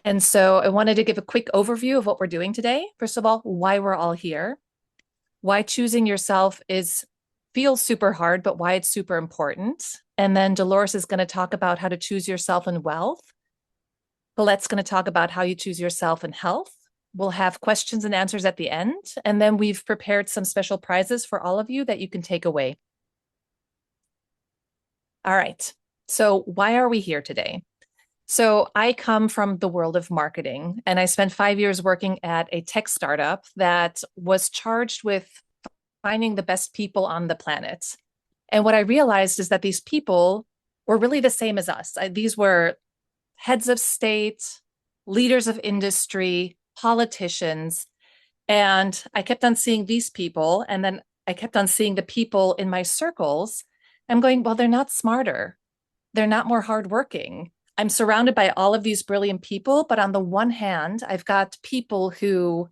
And so I wanted to give a quick overview of what we're doing today. First of all, why we're all here, why choosing yourself is feels super hard, but why it's super important. And then Dolores is going to talk about how to choose yourself in wealth. Colette's going to talk about how you choose yourself in health. We'll have questions and answers at the end. And then we've prepared some special prizes for all of you that you can take away. All right. So why are we here today? So I come from the world of marketing, and I spent 5 years working at a tech startup that was charged with finding the best people on the planet. And what I realized is that these people were really the same as us. These were heads of state, leaders of industry, politicians. And I kept on seeing these people. And then I kept on seeing the people in my circles. I'm going, well, they're not smarter. They're not more hardworking. I'm surrounded by all of these brilliant people, but on the one hand, I've got people who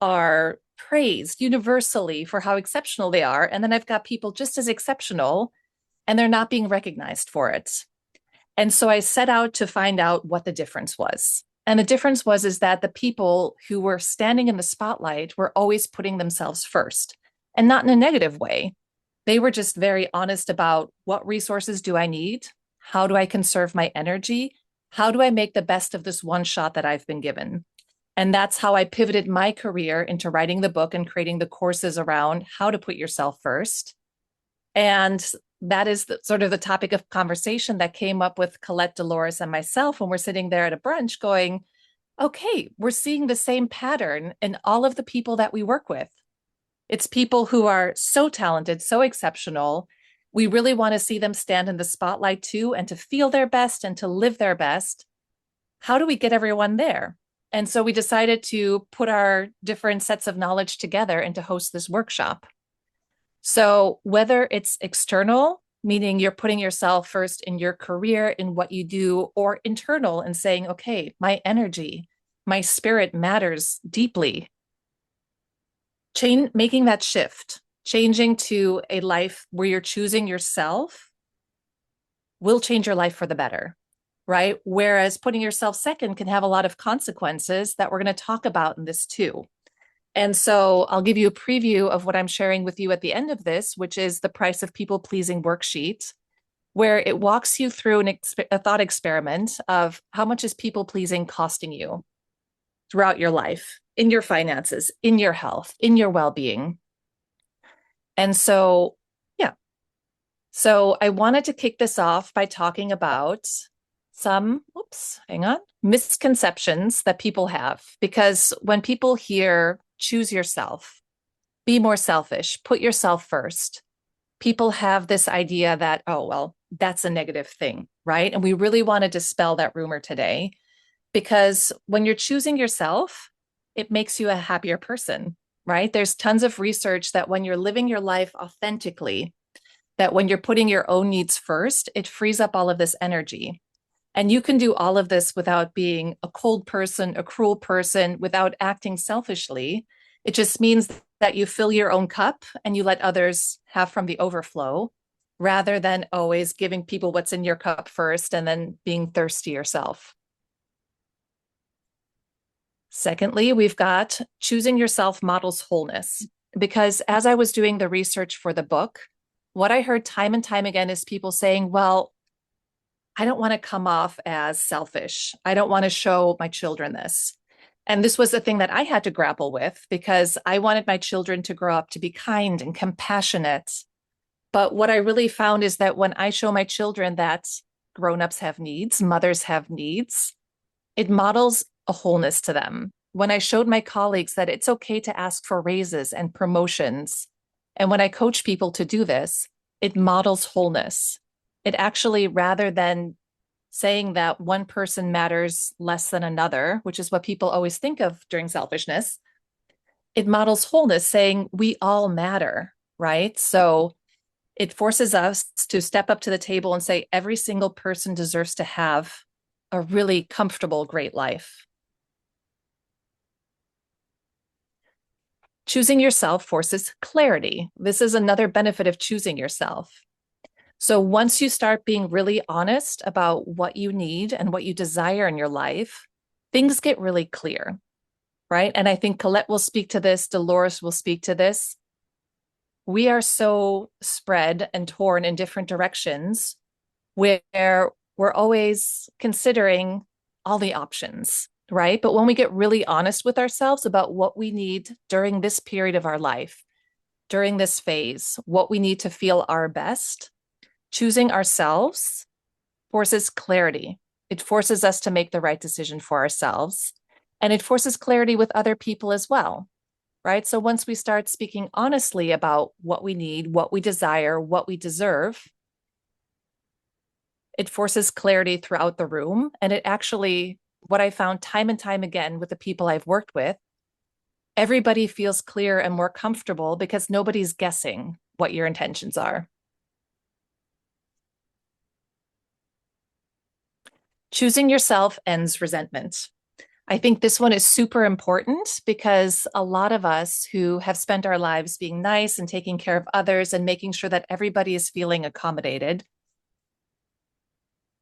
are praised universally for how exceptional they are. And then I've got people just as exceptional and they're not being recognized for it. And so I set out to find out what the difference was. And the difference was is that the people who were standing in the spotlight were always putting themselves first, and not in a negative way. They were just very honest about what resources do I need? How do I conserve my energy? How do I make the best of this one shot that I've been given? And that's how I pivoted my career into writing the book and creating the courses around how to put yourself first. And that is sort of the topic of conversation that came up with Colette, Dolores, and myself when we're sitting there at a brunch going, okay, we're seeing the same pattern in all of the people that we work with. It's people who are so talented, so exceptional. We really want to see them stand in the spotlight too, and to feel their best and to live their best. How do we get everyone there? And so we decided to put our different sets of knowledge together and to host this workshop. So whether it's external, meaning you're putting yourself first in your career, in what you do, or internal and saying, okay, my energy, my spirit matters deeply. Making that shift, changing to a life where you're choosing yourself will change your life for the better, right? Whereas putting yourself second can have a lot of consequences that we're going to talk about in this too. And so I'll give you a preview of what I'm sharing with you at the end of this, which is the Price of People Pleasing worksheet, where it walks you through a thought experiment of how much is people pleasing costing you throughout your life, in your finances, in your health, in your well-being. And so, yeah. So I wanted to kick this off by talking about some, misconceptions that people have. Because when people hear choose yourself, be more selfish, put yourself first, people have this idea that, oh, well, that's a negative thing, right? And we really want to dispel that rumor today, because when you're choosing yourself, it makes you a happier person, right? There's tons of research that when you're living your life authentically, that when you're putting your own needs first, it frees up all of this energy. And you can do all of this without being a cold person, a cruel person, without acting selfishly. It just means that you fill your own cup and you let others have from the overflow, rather than always giving people what's in your cup first and then being thirsty yourself. Secondly, we've got choosing yourself models wholeness. Because as I was doing the research for the book, what I heard time and time again is people saying, well, I don't want to come off as selfish. I don't want to show my children this. And this was the thing that I had to grapple with, because I wanted my children to grow up to be kind and compassionate. But what I really found is that when I show my children that grown-ups have needs, mothers have needs, it models a wholeness to them. When I showed my colleagues that it's okay to ask for raises and promotions, and when I coach people to do this, it models wholeness. It actually, rather than saying that one person matters less than another, which is what people always think of during selfishness, it models wholeness, saying we all matter, right? So it forces us to step up to the table and say every single person deserves to have a really comfortable, great life. Choosing yourself forces clarity. This is another benefit of choosing yourself. So once you start being really honest about what you need and what you desire in your life, things get really clear, right? And I think Colette will speak to this, Dolores will speak to this. We are so spread and torn in different directions where we're always considering all the options, right? But when we get really honest with ourselves about what we need during this period of our life, during this phase, what we need to feel our best, choosing ourselves forces clarity. It forces us to make the right decision for ourselves. And it forces clarity with other people as well, right? So once we start speaking honestly about what we need, what we desire, what we deserve, it forces clarity throughout the room. And it actually, what I found time and time again with the people I've worked with, everybody feels clear and more comfortable because nobody's guessing what your intentions are. Choosing yourself ends resentment. I think this one is super important because a lot of us who have spent our lives being nice and taking care of others and making sure that everybody is feeling accommodated,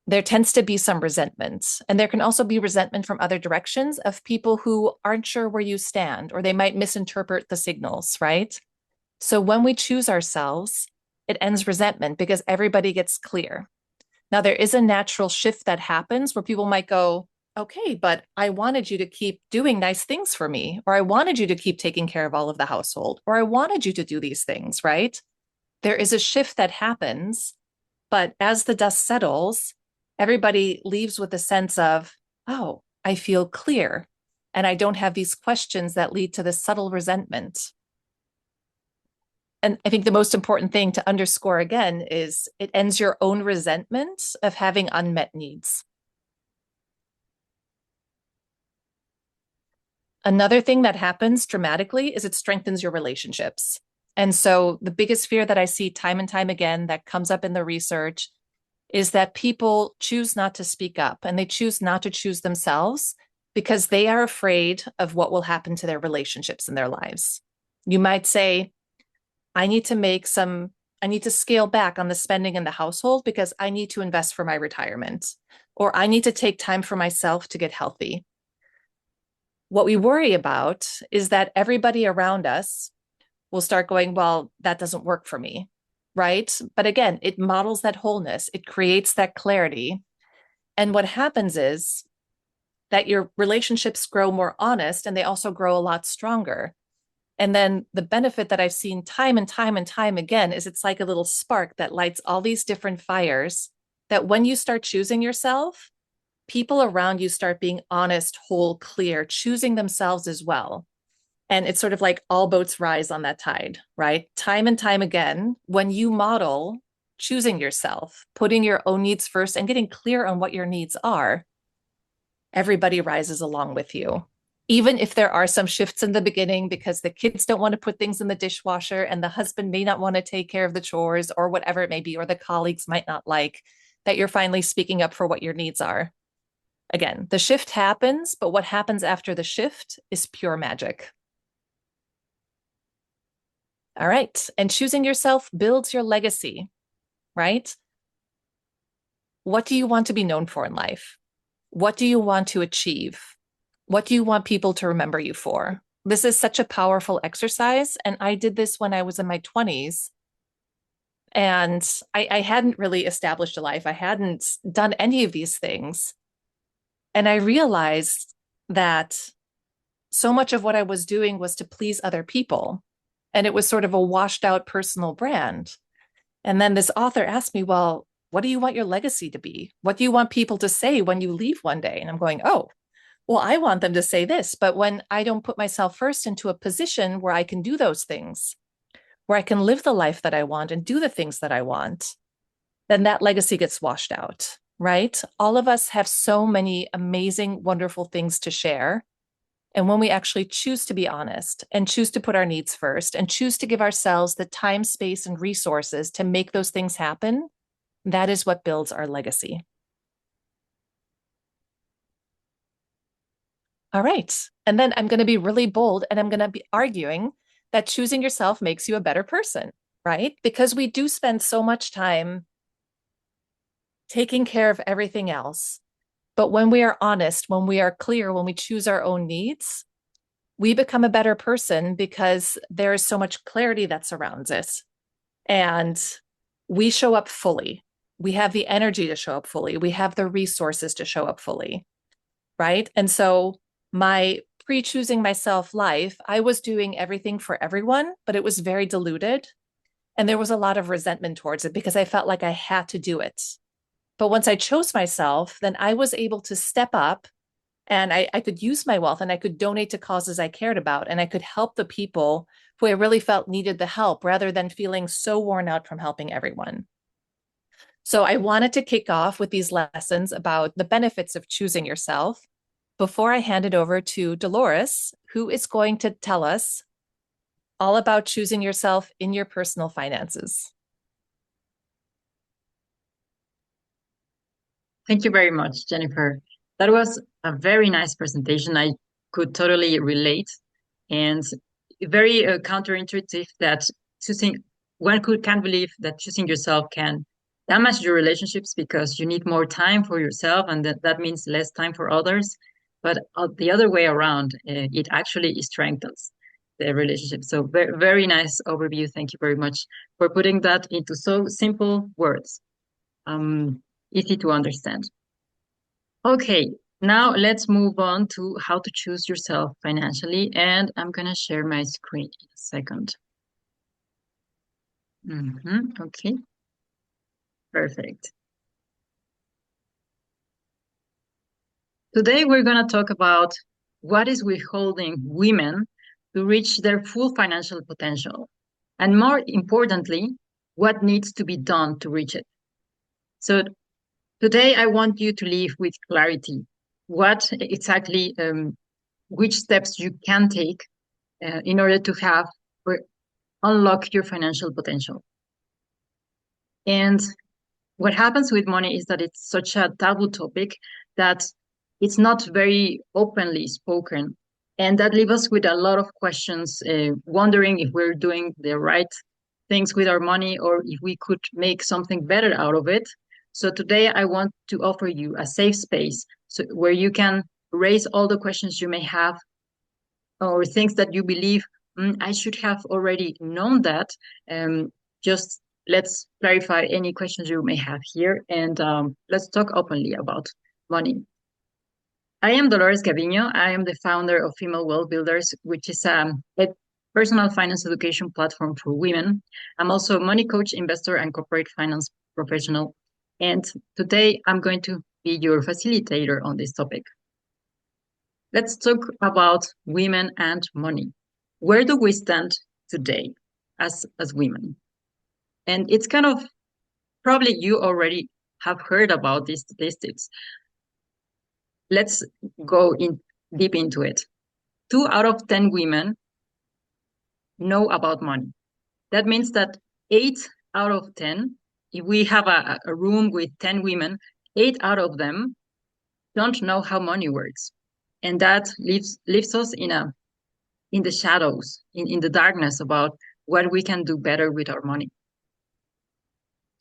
there tends to be some resentment. And there can also be resentment from other directions of people who aren't sure where you stand, or they might misinterpret the signals, right? So when we choose ourselves, it ends resentment because everybody gets clear. Now, there is a natural shift that happens where people might go, okay, but I wanted you to keep doing nice things for me, or I wanted you to keep taking care of all of the household, or I wanted you to do these things, right? There is a shift that happens, but as the dust settles, everybody leaves with a sense of, oh, I feel clear, and I don't have these questions that lead to this subtle resentment. And I think the most important thing to underscore again is it ends your own resentment of having unmet needs. Another thing that happens dramatically is it strengthens your relationships. And so the biggest fear that I see time and time again that comes up in the research is that people choose not to speak up and they choose not to choose themselves because they are afraid of what will happen to their relationships in their lives. You might say, I need to scale back on the spending in the household because I need to invest for my retirement, or I need to take time for myself to get healthy. What we worry about is that everybody around us will start going, well, that doesn't work for me, right? But again, it models that wholeness, it creates that clarity. And what happens is that your relationships grow more honest and they also grow a lot stronger. And then the benefit that I've seen time and time and time again is it's like a little spark that lights all these different fires that when you start choosing yourself, people around you start being honest, whole, clear, choosing themselves as well. And it's sort of like all boats rise on that tide, right? Time and time again, when you model choosing yourself, putting your own needs first and getting clear on what your needs are, everybody rises along with you. Even if there are some shifts in the beginning because the kids don't want to put things in the dishwasher and the husband may not want to take care of the chores or whatever it may be, or the colleagues might not like that you're finally speaking up for what your needs are. Again, the shift happens, but what happens after the shift is pure magic. All right. And choosing yourself builds your legacy, right? What do you want to be known for in life? What do you want to achieve? What do you want people to remember you for? This is such a powerful exercise. And I did this when I was in my 20s. And I hadn't really established a life. I hadn't done any of these things. And I realized that so much of what I was doing was to please other people. And it was sort of a washed out personal brand. And then this author asked me, well, what do you want your legacy to be? What do you want people to say when you leave one day? And I'm going, oh, well, I want them to say this. But when I don't put myself first into a position where I can do those things, where I can live the life that I want and do the things that I want, then that legacy gets washed out, right? All of us have so many amazing, wonderful things to share. And when we actually choose to be honest and choose to put our needs first and choose to give ourselves the time, space, and resources to make those things happen, that is what builds our legacy. All right. And then I'm going to be really bold and I'm going to be arguing that choosing yourself makes you a better person, right? Because we do spend so much time taking care of everything else. But when we are honest, when we are clear, when we choose our own needs, we become a better person because there is so much clarity that surrounds us. And we show up fully. We have the energy to show up fully. We have the resources to show up fully. Right. And so my pre choosing myself life, I was doing everything for everyone, but it was very diluted. And there was a lot of resentment towards it because I felt like I had to do it. But once I chose myself, then I was able to step up and I could use my wealth and I could donate to causes I cared about and I could help the people who I really felt needed the help rather than feeling so worn out from helping everyone. So I wanted to kick off with these lessons about the benefits of choosing yourself before I hand it over to Dolores, who is going to tell us all about choosing yourself in your personal finances. Thank you very much, Jennifer. That was a very nice presentation. I could totally relate, and very counterintuitive that choosing can't believe that choosing yourself can damage your relationships because you need more time for yourself, and that means less time for others. But the other way around, it actually strengthens the relationship. So very, very nice overview. Thank you very much for putting that into so simple words. Easy to understand. Okay, now let's move on to how to choose yourself financially. And I'm gonna share my screen in a second. Okay, perfect. Today we're gonna talk about what is withholding women to reach their full financial potential. And more importantly, what needs to be done to reach it. So today I want you to leave with clarity. What exactly, which steps you can take in order to have or unlock your financial potential. And what happens with money is that it's such a taboo topic that it's not very openly spoken. And that leaves us with a lot of questions, wondering if we're doing the right things with our money or if we could make something better out of it. So today I want to offer you a safe space where you can raise all the questions you may have or things that you believe, I should have already known that. Just let's clarify any questions you may have here, and let's talk openly about money. I am Dolores Gaviño. I am the founder of Female Wealth Builders, which is a personal finance education platform for women. I'm also a money coach, investor, and corporate finance professional. And today I'm going to be your facilitator on this topic. Let's talk about women and money. Where do we stand today as women? And it's kind of probably you already have heard about these statistics. Let's go in deep into it. 2 out of 10 women know about money. That means that 8 out of 10, if we have a room with 10 women, 8 out of them don't know how money works. And that leaves us in the shadows, in the darkness about what we can do better with our money.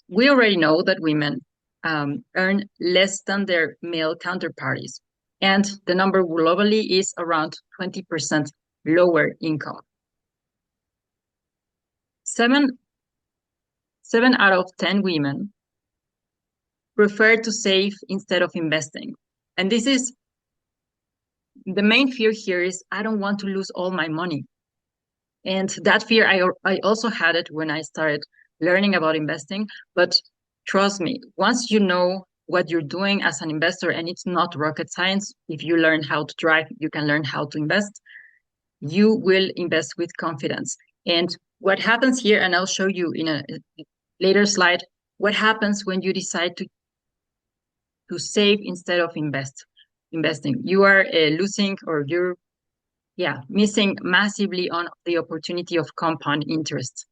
We already know that women earn less than their male counterparts, and the number globally is around 20% lower income. Seven out of 10 women prefer to save instead of investing. And this is the main fear here is I don't want to lose all my money. And that fear, I also had it when I started learning about investing. But trust me, once you know what you're doing as an investor, and it's not rocket science, if you learn how to drive, you can learn how to invest, you will invest with confidence. And what happens here, and I'll show you in a later slide, what happens when you decide to save instead of investing. You are losing or you're missing massively on the opportunity of compound interest.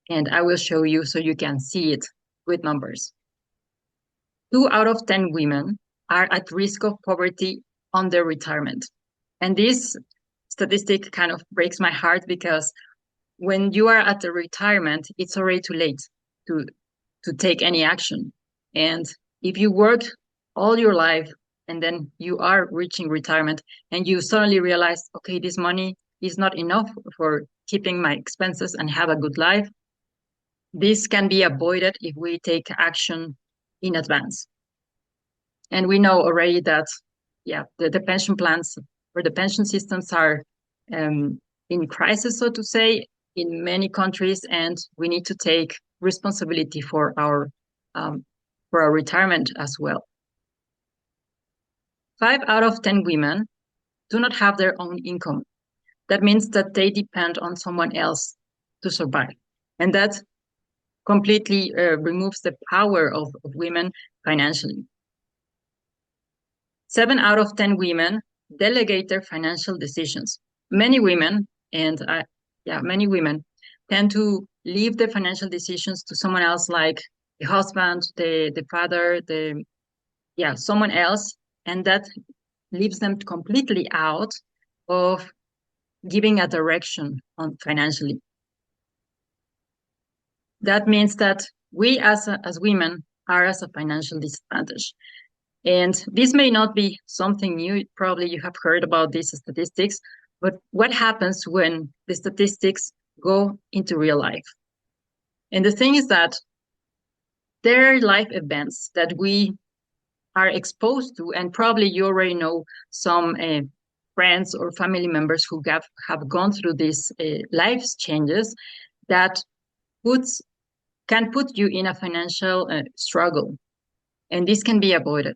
And I will show you so you can see it with numbers. 2 out of 10 women are at risk of poverty on their retirement. And this statistic kind of breaks my heart because when you are at the retirement, it's already too late to take any action. And if you work all your life and then you are reaching retirement and you suddenly realize, okay, this money is not enough for keeping my expenses and have a good life. This can be avoided if we take action in advance. And we know already that, yeah, the pension plans or the pension systems are in crisis, so to say, in many countries, and we need to take responsibility um, for our retirement as well. 5 out of 10 women do not have their own income. That means that they depend on someone else to survive, and that completely removes the power of women financially. 7 out of 10 women delegate their financial decisions. Many women, many women tend to leave the financial decisions to someone else, like the husband, the father, someone else, and that leaves them completely out of giving a direction on financially. That means that we as women are at a financial disadvantage. And this may not be something new. Probably you have heard about these statistics, but what happens when the statistics go into real life? And the thing is that there are life events that we are exposed to, and probably you already know some friends or family members who have gone through these life changes that can put you in a financial struggle, and this can be avoided.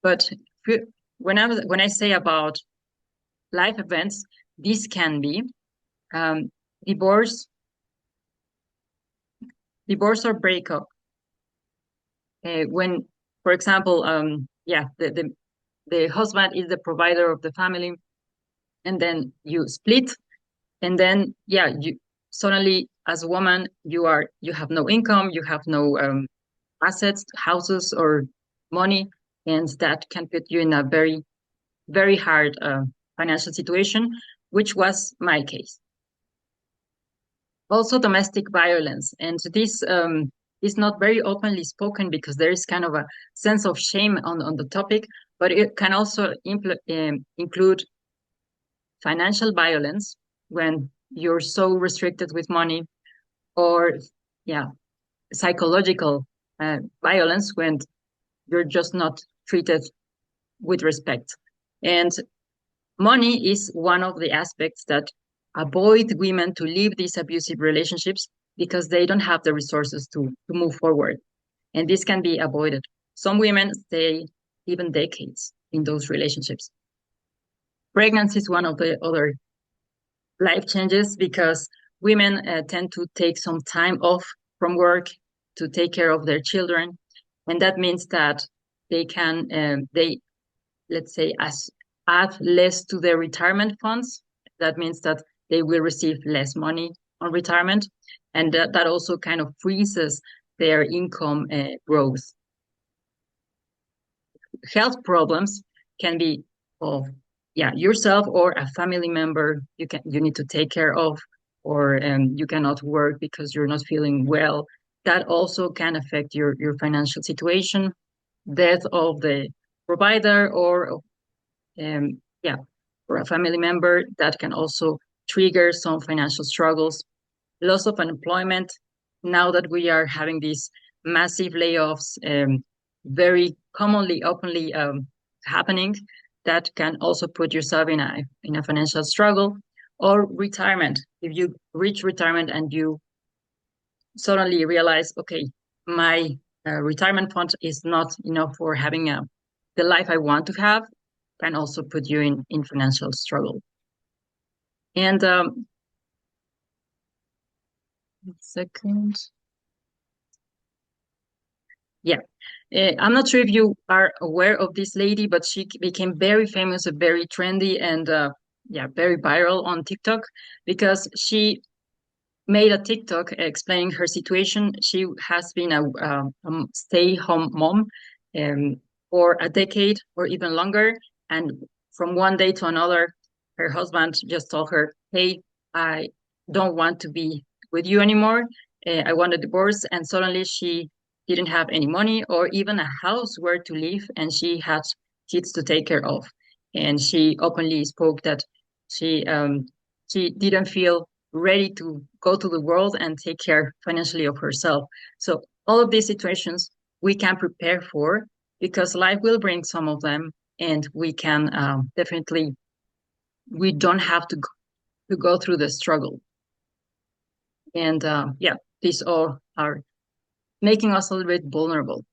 But when I say about life events, this can be um, divorce, or breakup. When, for example, the husband is the provider of the family, and then you split, and then you suddenly, as a woman, you have no income, you have no assets, houses, or money, and that can put you in a very, very hard financial situation, which was my case. Also, domestic violence, and this is not very openly spoken because there is kind of a sense of shame on the topic, but it can also include financial violence when you're so restricted with money, or psychological violence when you're just not treated with respect. And money is one of the aspects that avoid women to leave these abusive relationships because they don't have the resources to move forward. And this can be avoided. Some women stay even decades in those relationships. Pregnancy is one of the other life changes because women tend to take some time off from work to take care of their children. And that means that they can, let's say, add less to their retirement funds. That means that they will receive less money on retirement. And that also kind of freezes their income growth. Health problems can be of yourself or a family member you need to take care of, or you cannot work because you're not feeling well. That also can affect your financial situation. Death of the provider or for a family member, that can also trigger some financial struggles. Loss of employment, now that we are having these massive layoffs, very commonly, openly happening, that can also put yourself in a financial struggle. Or retirement, if you reach retirement and you suddenly realize, okay, my retirement fund is not enough for having the life I want to have, can also put you in financial struggle. And second. Yeah. I'm not sure if you are aware of this lady, but she became very famous, very trendy, and very viral on TikTok because she made a TikTok explaining her situation. She has been a stay-home mom for a decade or even longer, and from one day to another, her husband just told her, "Hey, I don't want to be with you anymore. I want a divorce." And suddenly she didn't have any money or even a house where to live, and she had kids to take care of. And she openly spoke that she she didn't feel ready to go to the world and take care financially of herself. So all of these situations we can prepare for, because life will bring some of them, and we can definitely, we don't have to go through the struggle. And yeah, these all are making us a little bit vulnerable.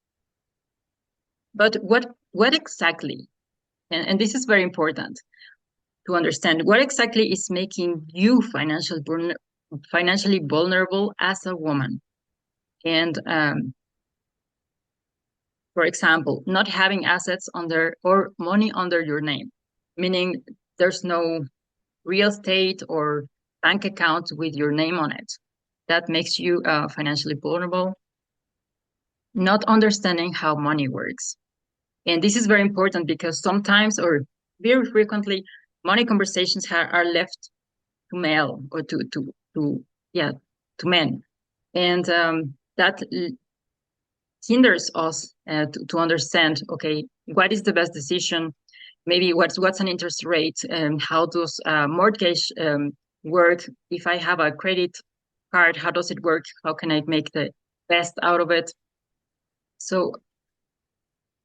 But what exactly, and this is very important to understand, what exactly is making you financially vulnerable as a woman? And for example, not having assets under or money under your name, meaning there's no real estate or bank account with your name on it. That makes you financially vulnerable. Not understanding how money works. And this is very important because sometimes, or very frequently, money conversations are left to male, or to yeah, to men. And that hinders us to understand, okay, what is the best decision? Maybe what's an interest rate, and how does mortgage work? If I have a credit card, how does it work? How can I make the best out of it? So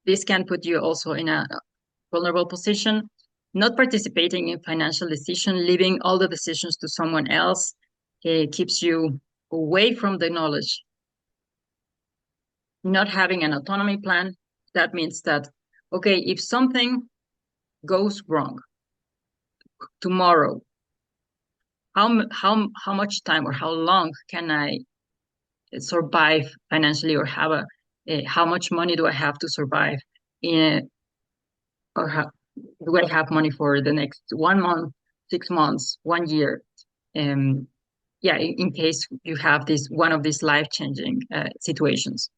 this can put you also in a vulnerable position. Not participating in financial decision, leaving all the decisions to someone else, keeps you away from the knowledge. Not having an autonomy plan, that means that, okay, if something goes wrong tomorrow, how much time or how long can I survive financially, or have how much money do I have to survive in, or do I have money for the next 1 month, 6 months, 1 year? Yeah, in case you have this one of these life-changing situations.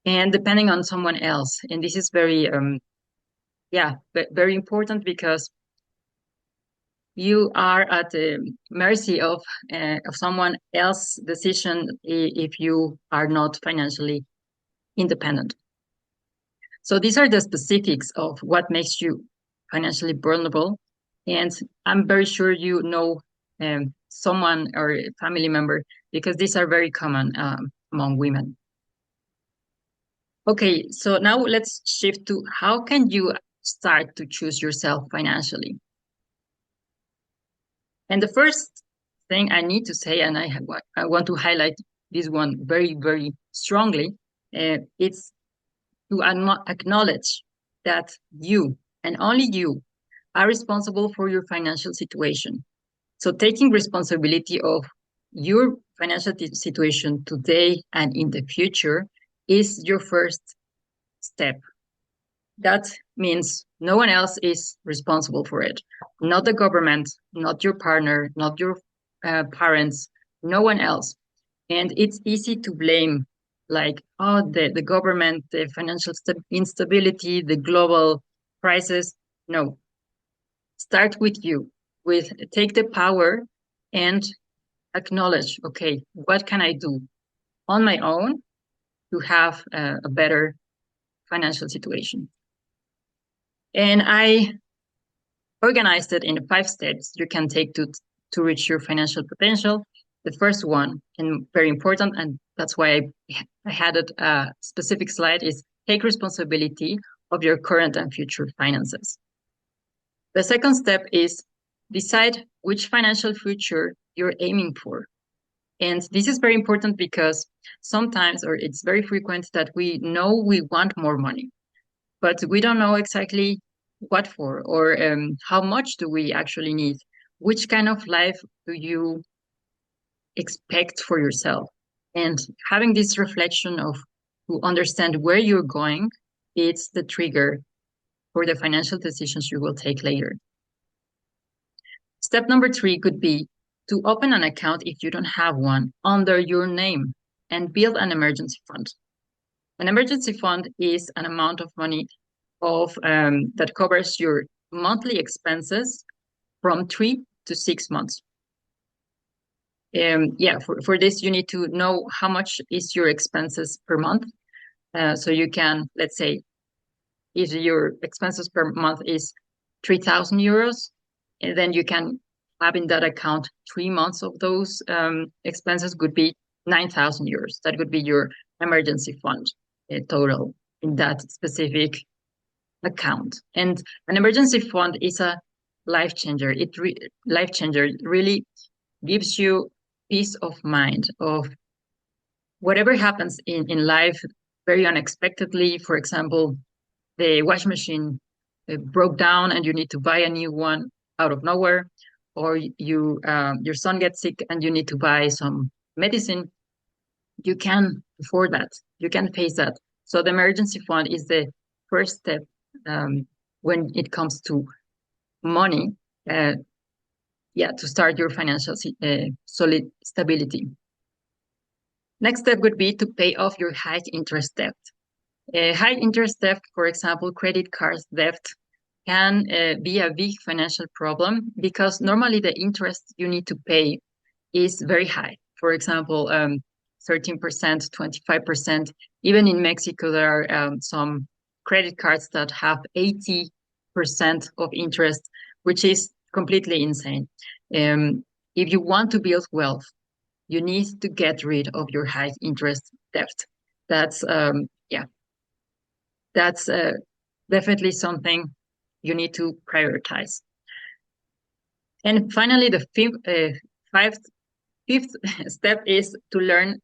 And depending on someone else, and this is very yeah, very important, because you are at the mercy of someone else's decision if you are not financially independent. So these are the specifics of what makes you financially vulnerable. And I'm very sure you know someone or a family member, because these are very common among women. Okay, so now let's shift to how can you start to choose yourself financially? And the first thing I need to say, and I want to highlight this one very, very strongly, it's to acknowledge that you and only you are responsible for your financial situation. So taking responsibility of your financial situation today and in the future is your first step. That means no one else is responsible for it. Not the government, not your partner, not your parents, no one else. And it's easy to blame, like, oh, the government, the financial instability, the global crisis. No, start with you, with take the power and acknowledge, okay, what can I do on my own to have a better financial situation? And I organized it in 5 steps you can take to reach your financial potential. The first one, and very important, and that's why I had it a specific slide, is take responsibility of your current and future finances. The second step is decide which financial future you're aiming for. And this is very important because sometimes, or it's very frequent, that we know we want more money, but we don't know exactly what for, or how much do we actually need? Which kind of life do you expect for yourself? And having this reflection of to understand where you're going, it's the trigger for the financial decisions you will take later. Step number 3 could be to open an account, if you don't have one, under your name, and build an emergency fund. An emergency fund is an amount of money that covers your monthly expenses from 3 to 6 months. Yeah, for this, you need to know how much is your expenses per month. So you can, let's say, if your expenses per month is 3,000 euros, and then you can have in that account 3 months of those expenses would be 9,000 euros. That would be your emergency fund total in that specific account. And an emergency fund is a life changer. Life changer really gives you peace of mind of whatever happens in life very unexpectedly. For example, the washing machine broke down and you need to buy a new one out of nowhere, or your son gets sick and you need to buy some medicine. You can afford that. You can face that. So the emergency fund is the first step when it comes to money. Yeah, to start your financial solid stability. Next step would be to pay off your high interest debt. High interest debt, for example, credit card debt, can be a big financial problem because normally the interest you need to pay is very high. For example, 13%, 25%. Even in Mexico, there are some credit cards that have 80% of interest, which is completely insane. If you want to build wealth, you need to get rid of your high interest debt. That's yeah, that's definitely something you need to prioritize. And finally, the fifth step is to learn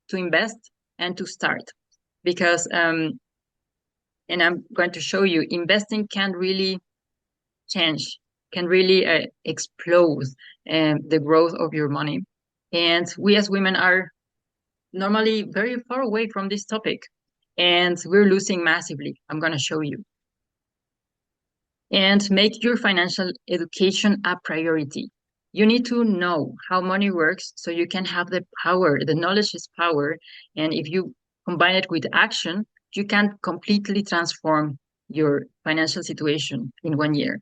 to invest and to start, because and I'm going to show you, investing can really change, can really explode the growth of your money. And we as women are normally very far away from this topic, and we're losing massively. I'm going to show you. And make your financial education a priority. You need to know how money works so you can have the power. The knowledge is power. And if you combine it with action, you can completely transform your financial situation in 1 year.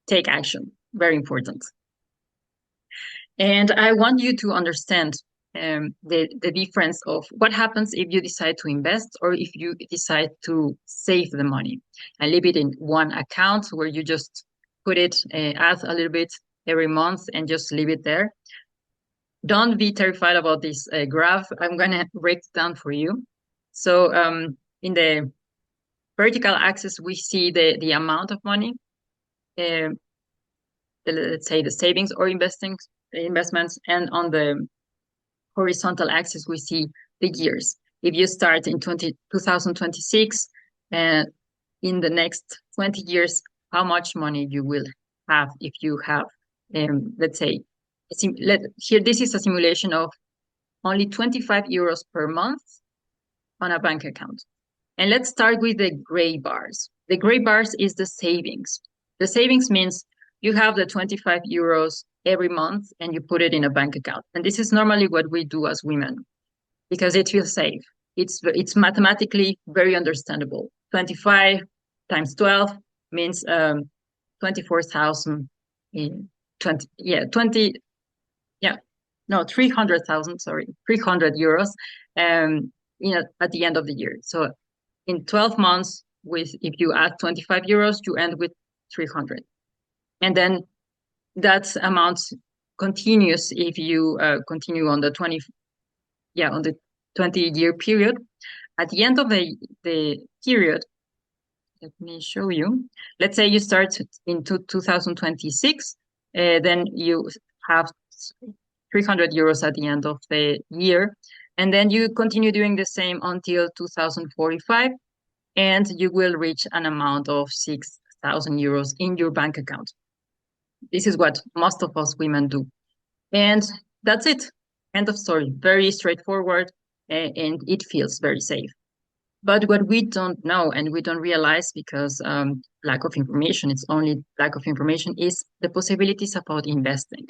Take action. Very important. And I want you to understand the difference of what happens if you decide to invest or if you decide to save the money and leave it in one account where you just put it, add a little bit every month and just leave it there. Don't be terrified about this graph. I'm going to break it down for you. So in the vertical axis, we see the amount of money, let's say the savings or investments, and on the horizontal axis, we see the years. If you start in 2026, and in the next 20 years, how much money you will have if you have, let's say, here, this is a simulation of only 25 euros per month on a bank account. And let's start with the gray bars. The gray bars is the savings. The savings means you have the 25 euros every month and you put it in a bank account. And this is normally what we do as women because it feels safe. It's mathematically very understandable. 25 times 12 means 24,000 in 20, yeah, 20, yeah, no, 300,000, sorry, 300 euros at the end of the year. So in 12 months, if you add 25 euros, you end with 300. And then that amount continues if you continue on the 20-year period. At the end of the period, let me show you. Let's say you start in 2026, then you have 300 euros at the end of the year. And then you continue doing the same until 2045, and you will reach an amount of 6,000 euros in your bank account. This is what most of us women do. And that's it. End of story. Very straightforward, and it feels very safe. But what we don't know and we don't realize because lack of information, it's only lack of information, is the possibilities about investing.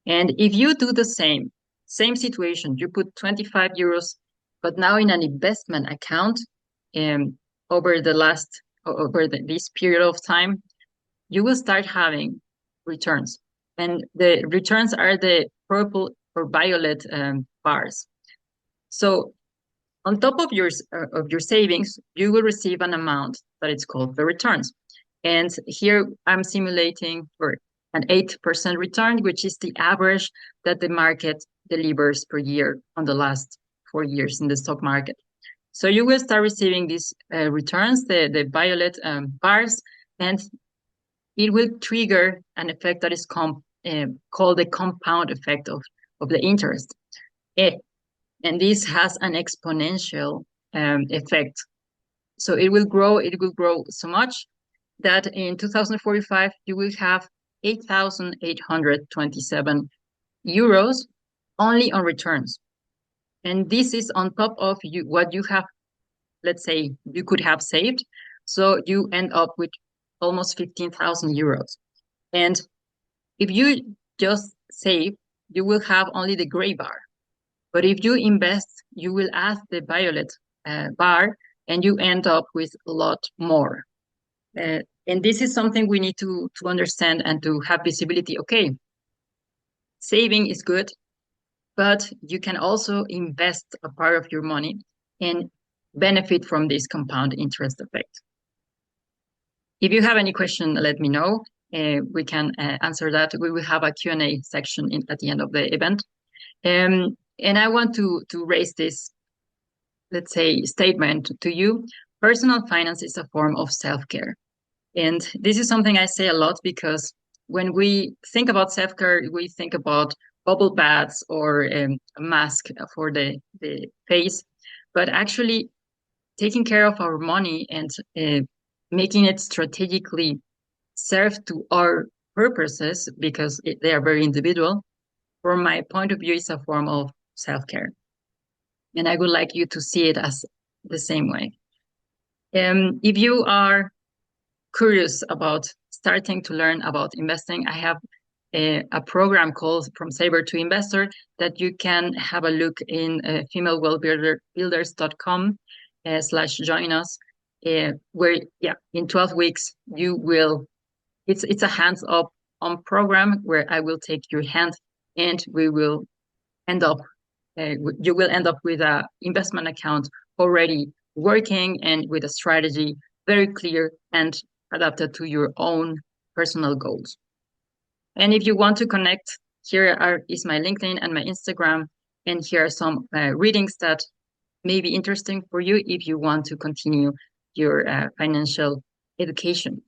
And if you do the same situation, you put 25 euros, but now in an investment account over this period of time, you will start having returns. And the returns are the purple or violet bars. So On top of your savings, you will receive an amount that is called the returns. And here I'm simulating for an 8% return, which is the average that the market delivers per year on the last 4 years in the stock market. So you will start receiving these returns, the violet bars, and it will trigger an effect that is called the compound effect of the interest. Eh, and this has an exponential effect. So it will grow so much that in 2045 you will have 8,827 euros only on returns. And this is on top of what you have, let's say, you could have saved. So you end up with almost 15,000 euros. And if you just save, you will have only the gray bar. But if you invest, you will add the violet bar and you end up with a lot more. And this is something we need to understand and to have visibility. Okay, saving is good, but you can also invest a part of your money and benefit from this compound interest effect. If you have any question, let me know. We can answer that. We will have a Q&A section at the end of the event. And I want to raise this, let's say, statement to you. Personal finance is a form of self-care. And this is something I say a lot because when we think about self-care, we think about bubble baths or a mask for the face. But actually, taking care of our money and making it strategically serve to our purposes, because they are very individual, from my point of view, is a form of self-care. And I would like you to see it as the same way. If you are curious about starting to learn about investing, I have a program called From Saver to Investor that you can have a look in femalewealthbuilders.com /join us, where, yeah, in 12 weeks, you will, it's a hands-on program where I will take your hand and we will end up, you will end up with an investment account already working and with a strategy very clear and adapted to your own personal goals. And if you want to connect, here is my LinkedIn and my Instagram, and here are some readings that may be interesting for you if you want to continue your financial education.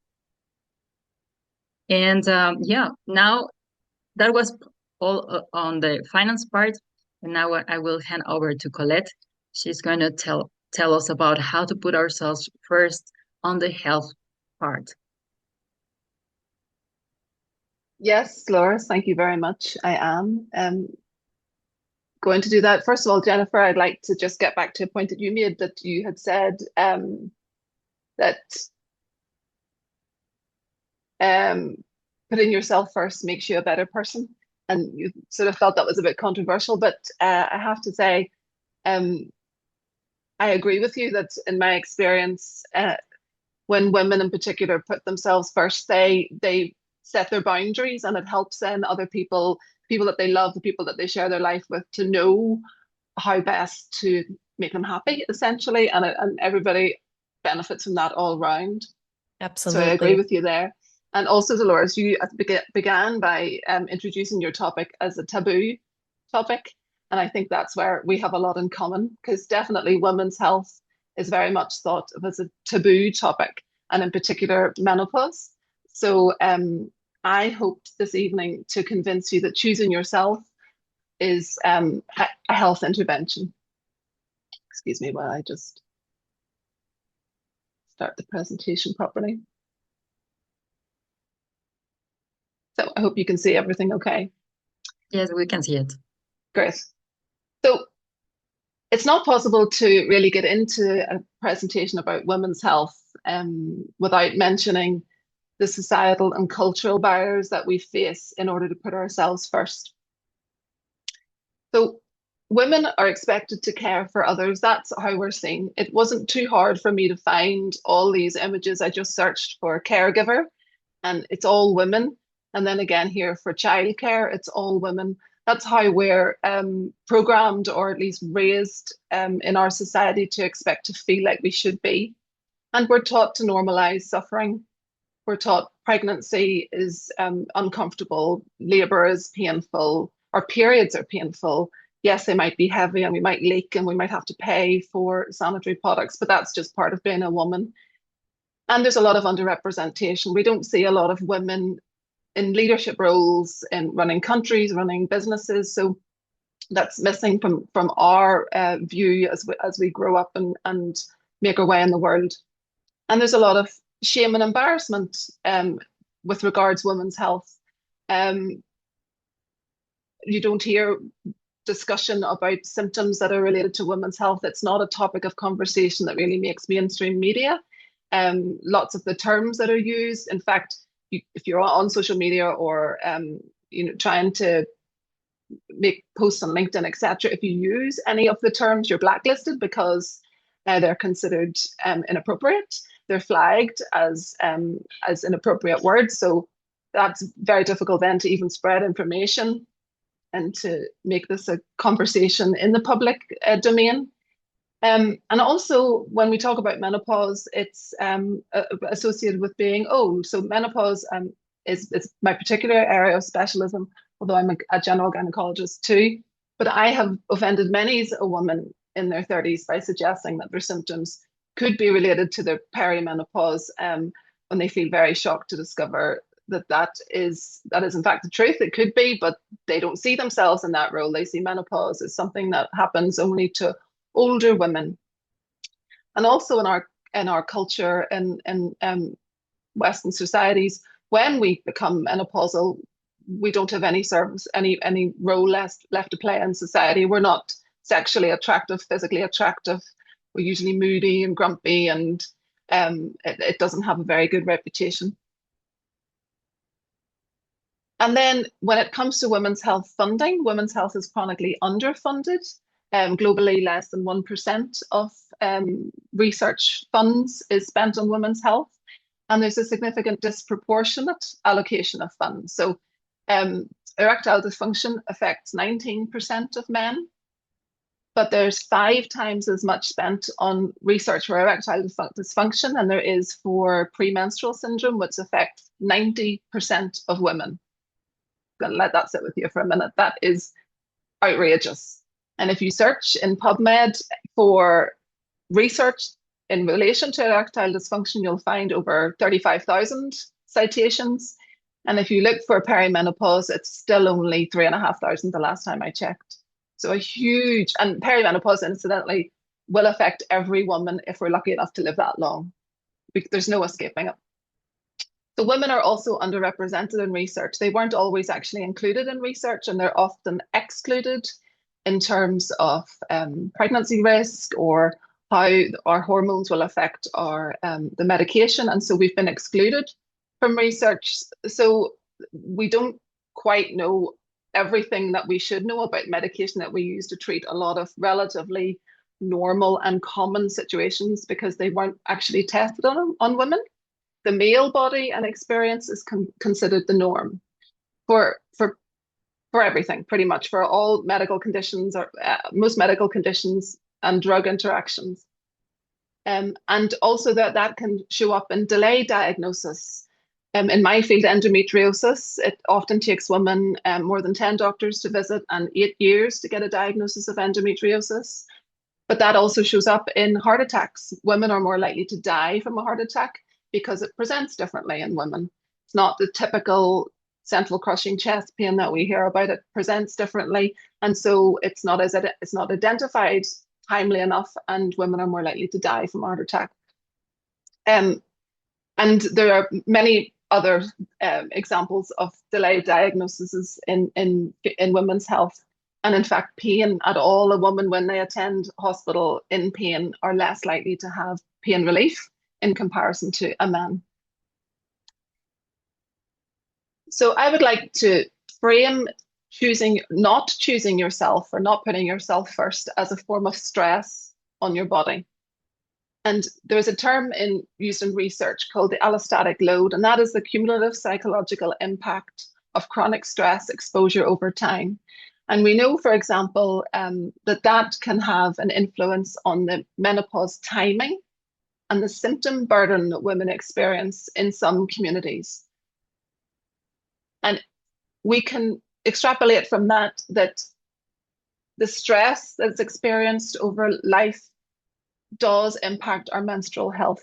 And yeah, now that was all on the finance part, and now I will hand over to Colette. She's going to tell us about how to put ourselves first on the health part. Yes, Dolores, thank you very much. I am going to do that. First of all, Jennifer, I'd like to just get back to a point that you made, that you had said that putting yourself first makes you a better person. And you sort of felt that was a bit controversial, but I have to say, I agree with you that in my experience, when women in particular put themselves first, they set their boundaries, and it helps then other people, people that they love, the people that they share their life with, to know how best to make them happy, essentially, and everybody benefits from that all round. So I agree Absolutely. with you there. And also, Dolores, you began by introducing your topic as a taboo topic. And I think that's where we have a lot in common, because definitely women's health is very much thought of as a taboo topic, and in particular menopause. So I hoped this evening to convince you that choosing yourself is a health intervention. Excuse me while I just start the presentation properly. So I hope you can see everything okay. Yes, we can see it. Great. So it's not possible to really get into a presentation about women's health without mentioning the societal and cultural barriers that we face in order to put ourselves first. So women are expected to care for others. That's how we're seen. It wasn't too hard for me to find all these images. I just searched for caregiver and it's all women. And then again here for childcare, it's all women. That's how we're programmed, or at least raised in our society, to expect to feel like we should be. And we're taught to normalize suffering. We're taught pregnancy is uncomfortable, labor is painful, our periods are painful. Yes, they might be heavy and we might leak and we might have to pay for sanitary products, but that's just part of being a woman. And there's a lot of underrepresentation. We don't see a lot of women in leadership roles, in running countries, running businesses. So that's missing from our view as we grow up and make our way in the world. And there's a lot of shame and embarrassment with regards women's health. You don't hear discussion about symptoms that are related to women's health. It's not a topic of conversation that really makes mainstream media. Lots of the terms that are used, in fact, if you're on social media or trying to make posts on LinkedIn, etc., if you use any of the terms, you're blacklisted because they're considered inappropriate. They're flagged as inappropriate words. So that's very difficult then to even spread information and to make this a conversation in the public domain. And also, when we talk about menopause, it's associated with being old. So menopause is my particular area of specialism, although I'm a general gynecologist too. But I have offended many a woman in their 30s by suggesting that their symptoms could be related to their perimenopause, when they feel very shocked to discover that is in fact the truth. It could be, but they don't see themselves in that role. They see menopause as something that happens only to older women. And also in our culture and Western societies, when we become menopausal, we don't have any service, any role left to play in society. We're not sexually attractive, physically attractive. We're usually moody and grumpy, and it doesn't have a very good reputation. And then when it comes to women's health funding, women's health is chronically underfunded. Globally, less than 1% of research funds is spent on women's health. And there's a significant disproportionate allocation of funds. So erectile dysfunction affects 19% of men, but there's 5 times as much spent on research for erectile dysfunction than there is for premenstrual syndrome, which affects 90% of women. I'm going to let that sit with you for a minute. That is outrageous. And if you search in PubMed for research in relation to erectile dysfunction, you'll find over 35,000 citations. And if you look for perimenopause, it's still only 3,500 the last time I checked. So a huge, and perimenopause, incidentally, will affect every woman if we're lucky enough to live that long. There's no escaping it. The women are also underrepresented in research. They weren't always actually included in research, and they're often excluded in terms of pregnancy risk or how our hormones will affect our the medication. And so we've been excluded from research. So we don't quite know everything that we should know about medication that we use to treat a lot of relatively normal and common situations, because they weren't actually tested on women. The male body and experience is considered the norm for everything, pretty much, for all medical conditions, or most medical conditions and drug interactions. And also that can show up in delayed diagnosis. In my field, endometriosis, it often takes women more than 10 doctors to visit and 8 years to get a diagnosis of endometriosis. But that also shows up in heart attacks. Women are more likely to die from a heart attack because it presents differently in women. It's not the typical central crushing chest pain that we hear about. It presents differently, and so it's not identified timely enough, and women are more likely to die from a heart attack. And there are many other examples of delayed diagnoses in women's health. And in fact, pain at all, a woman when they attend hospital in pain are less likely to have pain relief in comparison to a man. So I would like to frame not choosing yourself or not putting yourself first as a form of stress on your body. And there's a term used in research called the allostatic load, and that is the cumulative psychological impact of chronic stress exposure over time. And we know, for example, that that can have an influence on the menopause timing and the symptom burden that women experience in some communities. And we can extrapolate from that that the stress that's experienced over life does impact our menstrual health.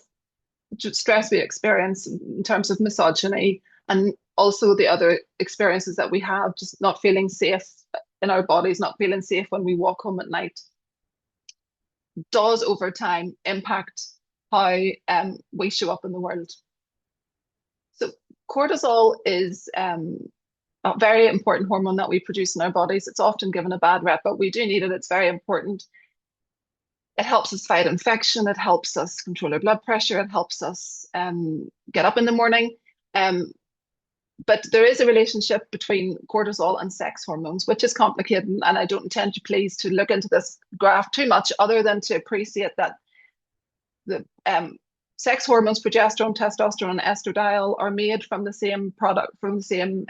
Stress we experience in terms of misogyny and also the other experiences that we have, just not feeling safe in our bodies, not feeling safe when we walk home at night, does over time impact how we show up in the world. So cortisol is a very important hormone that we produce in our bodies. It's often given a bad rep, but we do need it. It's very important. It helps us fight infection. It helps us control our blood pressure. It helps us get up in the morning. But there is a relationship between cortisol and sex hormones, which is complicated. And I don't intend you please to look into this graph too much, other than to appreciate that the sex hormones, progesterone, testosterone, and estradiol, are made from the same product, from the same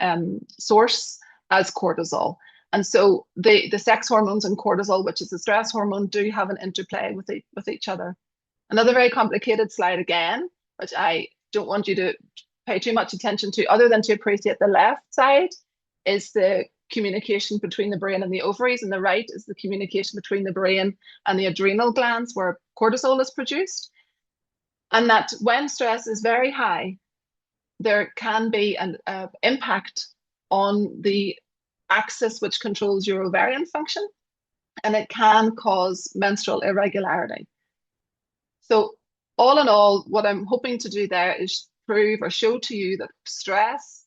source as cortisol. And so the sex hormones and cortisol, which is the stress hormone, do have an interplay with each other. Another very complicated slide again, which I don't want you to pay too much attention to, other than to appreciate the left side, is the communication between the brain and the ovaries, and the right is the communication between the brain and the adrenal glands, where cortisol is produced. And that when stress is very high, there can be an impact on the axis which controls your ovarian function, and it can cause menstrual irregularity. So all in all, what I'm hoping to do there is prove or show to you that stress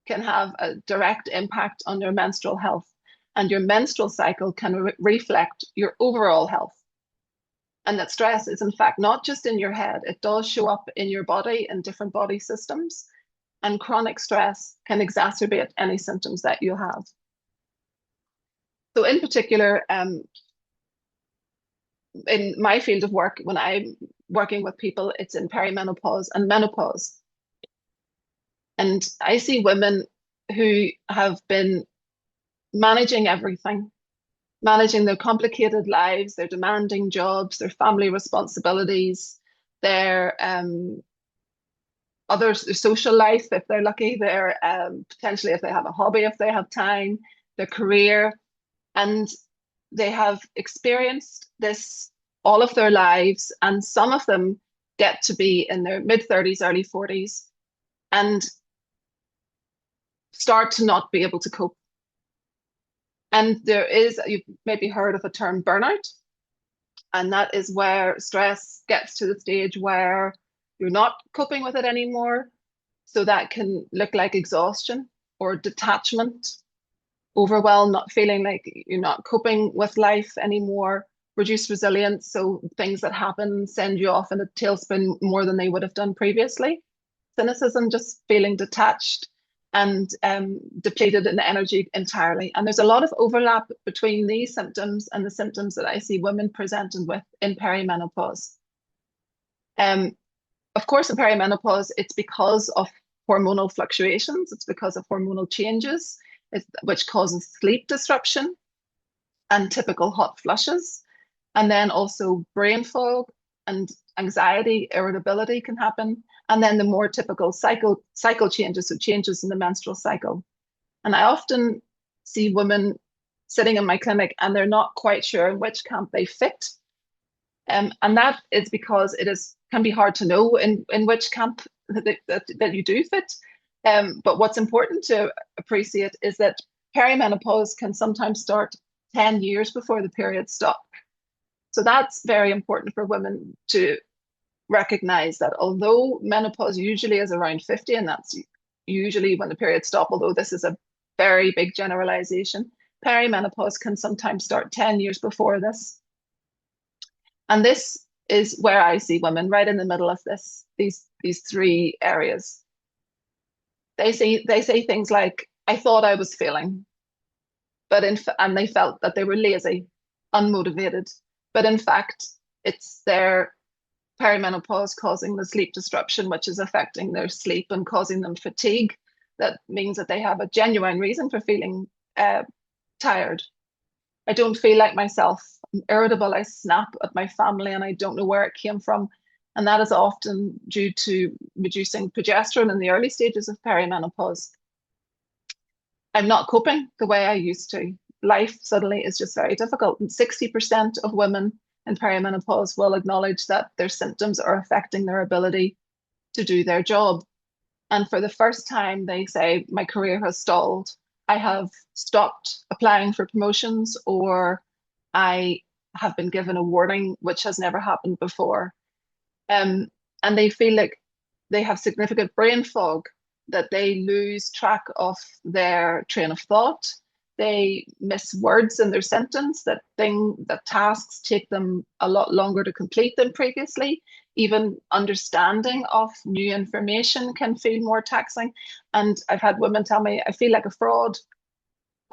can have a direct impact on your menstrual health, and your menstrual cycle can reflect your overall health. And that stress is in fact not just in your head, it does show up in your body in different body systems, and chronic stress can exacerbate any symptoms that you have. So in particular, in my field of work, when I'm working with people, it's in perimenopause and menopause. And I see women who have been managing everything, managing their complicated lives, their demanding jobs, their family responsibilities, their other social life, if they're lucky, their potentially if they have a hobby, if they have time, their career. And they have experienced this all of their lives, and some of them get to be in their mid-30s, early 40s, and start to not be able to cope. And there is, you've maybe heard of a term, burnout, and that is where stress gets to the stage where you're not coping with it anymore. So that can look like exhaustion or detachment, overwhelm, not feeling like you're not coping with life anymore, reduced resilience. So things that happen send you off in a tailspin more than they would have done previously. Cynicism, just feeling detached and depleted in energy entirely. And there's a lot of overlap between these symptoms and the symptoms that I see women presenting with in perimenopause. Of course, in perimenopause, it's because of hormonal fluctuations, it's because of hormonal changes, which causes sleep disruption and typical hot flushes. And then also brain fog and anxiety, irritability can happen. And then the more typical cycle changes, so changes in the menstrual cycle. And I often see women sitting in my clinic and they're not quite sure in which camp they fit. And that is because can be hard to know in which camp that you do fit. But what's important to appreciate is that perimenopause can sometimes start 10 years before the periods stop. So that's very important for women to recognize, that although menopause usually is around 50, and that's usually when the periods stop, although this is a very big generalization, perimenopause can sometimes start 10 years before this. And this is where I see women right in the middle of these three areas. They say things like, I thought I was failing, and they felt that they were lazy, unmotivated, but in fact, it's their perimenopause causing the sleep disruption, which is affecting their sleep and causing them fatigue. That means that they have a genuine reason for feeling tired. I don't feel like myself. I'm irritable. I snap at my family and I don't know where it came from. And that is often due to reducing progesterone in the early stages of perimenopause. I'm not coping the way I used to. Life suddenly is just very difficult. And 60% of women in perimenopause will acknowledge that their symptoms are affecting their ability to do their job. And for the first time, they say, my career has stalled. I have stopped applying for promotions, or I have been given a warning, which has never happened before. And they feel like they have significant brain fog, that they lose track of their train of thought. They miss words in their sentence, that tasks take them a lot longer to complete than previously. Even understanding of new information can feel more taxing. And I've had women tell me, I feel like a fraud.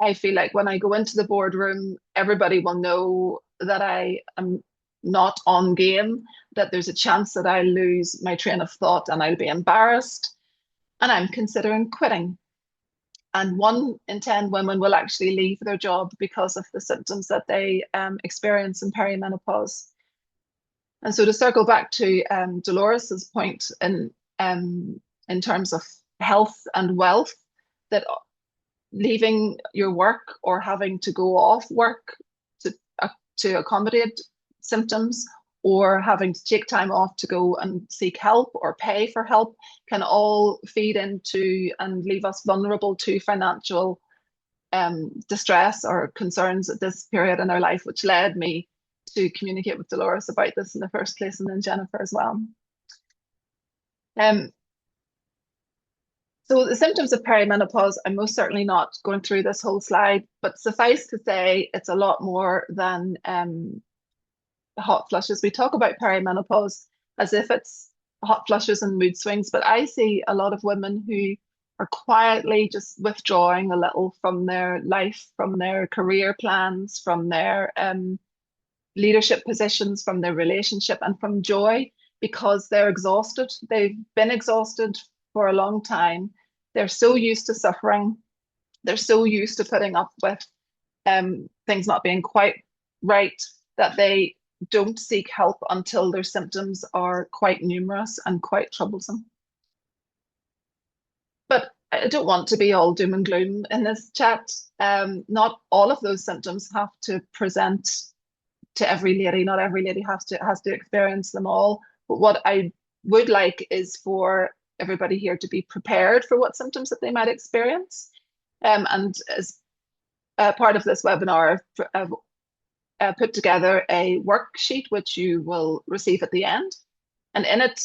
I feel like when I go into the boardroom, everybody will know that I am not on game, that there's a chance that I lose my train of thought and I'll be embarrassed. And I'm considering quitting. And 1 in 10 women will actually leave their job because of the symptoms that they experience in perimenopause. And so to circle back to Dolores's point in terms of health and wealth, that leaving your work or having to go off work to accommodate symptoms, or having to take time off to go and seek help or pay for help, can all feed into and leave us vulnerable to financial distress or concerns at this period in our life, which led me to communicate with Dolores about this in the first place, and then Jennifer as well. So the symptoms of perimenopause, I'm most certainly not going through this whole slide, but suffice to say, it's a lot more than hot flushes. We talk about perimenopause as if it's hot flushes and mood swings, but I see a lot of women who are quietly just withdrawing a little from their life, from their career plans, from their leadership positions, from their relationship, and from joy, because they're exhausted. They've been exhausted for a long time. They're so used to suffering. They're so used to putting up with things not being quite right, that they don't seek help until their symptoms are quite numerous and quite troublesome. But I don't want to be all doom and gloom in this chat. Not all of those symptoms have to present to every lady. Not every lady has to experience them all. But what I would like is for everybody here to be prepared for what symptoms that they might experience. And as part of this webinar, I've put together a worksheet which you will receive at the end. And in it,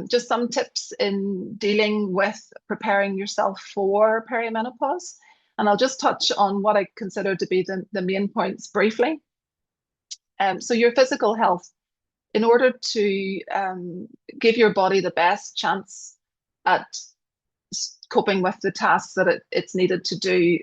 just some tips in dealing with preparing yourself for perimenopause. And I'll just touch on what I consider to be the main points briefly. So your physical health, in order to give your body the best chance at coping with the tasks that it's needed to do,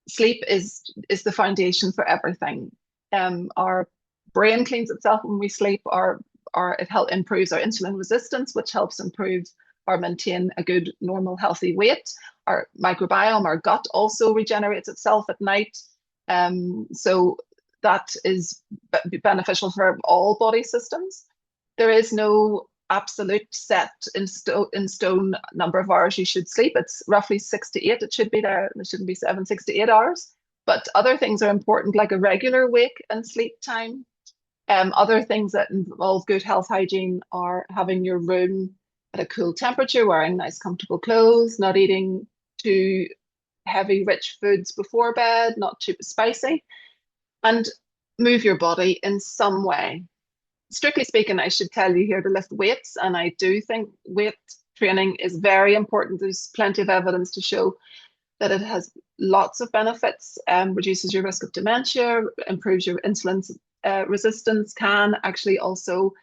sleep is the foundation for everything. Our brain cleans itself when we sleep. It improves our insulin resistance, which helps improve or maintain a good, normal, healthy weight. Our microbiome, our gut, also regenerates itself at night. So that is beneficial for all body systems. There is no absolute set in stone number of hours you should sleep. It's roughly 6 to 8. It should be there. It shouldn't be 7, 6 to 8 hours. But other things are important, like a regular wake and sleep time. Other things that involve good health hygiene are having your room at a cool temperature, wearing nice, comfortable clothes, not eating too heavy, rich foods before bed, not too spicy, and move your body in some way. Strictly speaking, I should tell you here to lift weights, and I do think weight training is very important. There's plenty of evidence to show that it has lots of benefits, reduces your risk of dementia, improves your insulin resistance, can actually also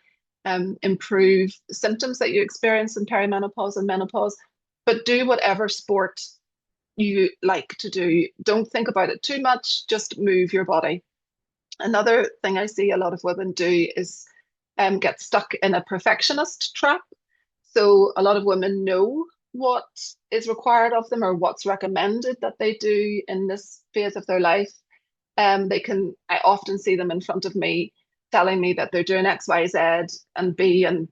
improve symptoms that you experience in perimenopause and menopause. But do whatever sport you like to do. Don't think about it too much, just move your body. Another thing I see a lot of women do is get stuck in a perfectionist trap. So a lot of women know what is required of them or what's recommended that they do in this phase of their life. I often see them in front of me telling me that they're doing X, Y, Z and B and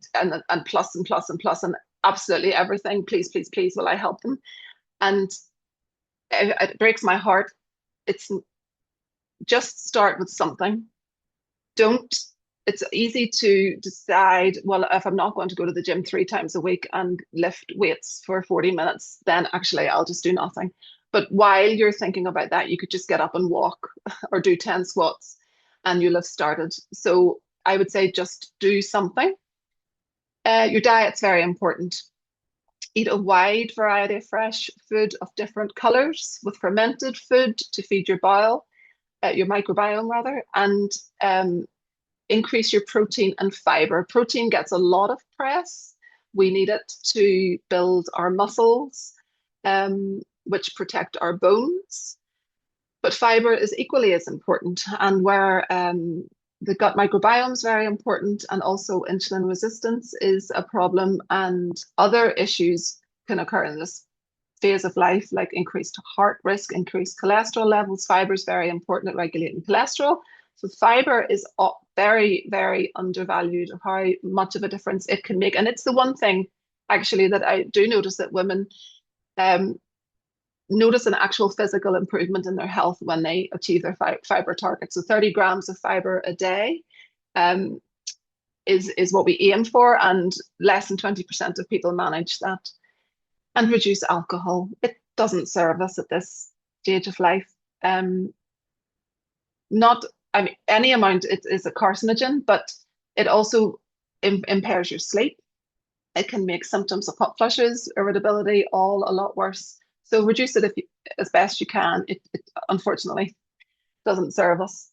plus and plus and plus and absolutely everything. Please, please, please, will I help them? And it breaks my heart. It's just start with something. Don't, it's easy to decide, well, if I'm not going to go to the gym 3 times a week and lift weights for 40 minutes, then actually I'll just do nothing. But while you're thinking about that, you could just get up and walk or do 10 squats and you'll have started. So I would say just do something. Your diet's very important. Eat a wide variety of fresh food of different colors with fermented food to feed your bowel, your microbiome rather, and increase your protein and fiber. Protein gets a lot of press. We need it to build our muscles, which protect our bones. But fiber is equally as important, and where the gut microbiome is very important, and also insulin resistance is a problem, and other issues can occur in this phase of life, like increased heart risk, increased cholesterol levels. Fiber is very important at regulating cholesterol. So fiber is very, very undervalued of how much of a difference it can make. And it's the one thing actually that I do notice that women notice an actual physical improvement in their health when they achieve their fiber target. So 30 grams of fiber a day is what we aim for, and less than 20% of people manage that. And reduce alcohol. It doesn't serve us at this stage of life. Not, I mean, any amount it is a carcinogen, but it also impairs your sleep. It can make symptoms of hot flushes, irritability, all a lot worse. So reduce it as best you can. It unfortunately doesn't serve us.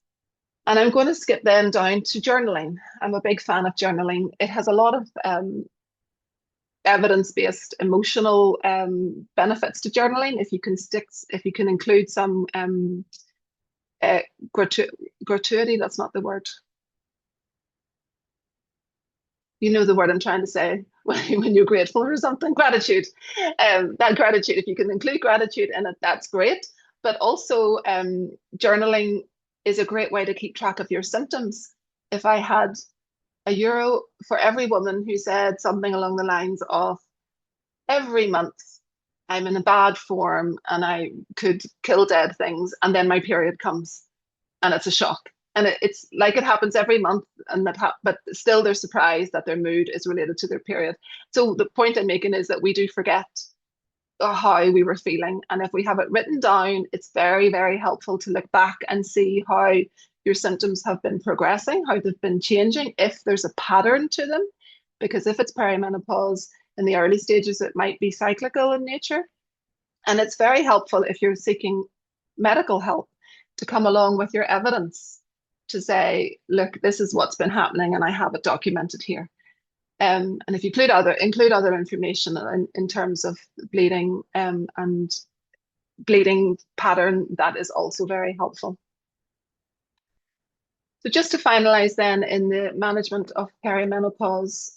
And I'm going to skip then down to journaling. I'm a big fan of journaling. It has a lot of evidence-based emotional benefits to journaling. If you can include some gratuity, that's not the word. You know the word I'm trying to say when you're grateful for something, gratitude. That gratitude, if you can include gratitude in it, that's great. But also journaling is a great way to keep track of your symptoms. If I had €1 for every woman who said something along the lines of, every month I'm in a bad form and I could kill dead things, and then my period comes and it's a shock. And it's like it happens every month, and but still they're surprised that their mood is related to their period. So the point I'm making is that we do forget how we were feeling. And if we have it written down, it's very, very helpful to look back and see how your symptoms have been progressing, how they've been changing, if there's a pattern to them. Because if it's perimenopause, in the early stages, it might be cyclical in nature. And it's very helpful if you're seeking medical help to come along with your evidence to say, look, this is what's been happening and I have it documented here. And if you include other information in terms of bleeding and bleeding pattern, that is also very helpful. So just to finalize then, in the management of perimenopause,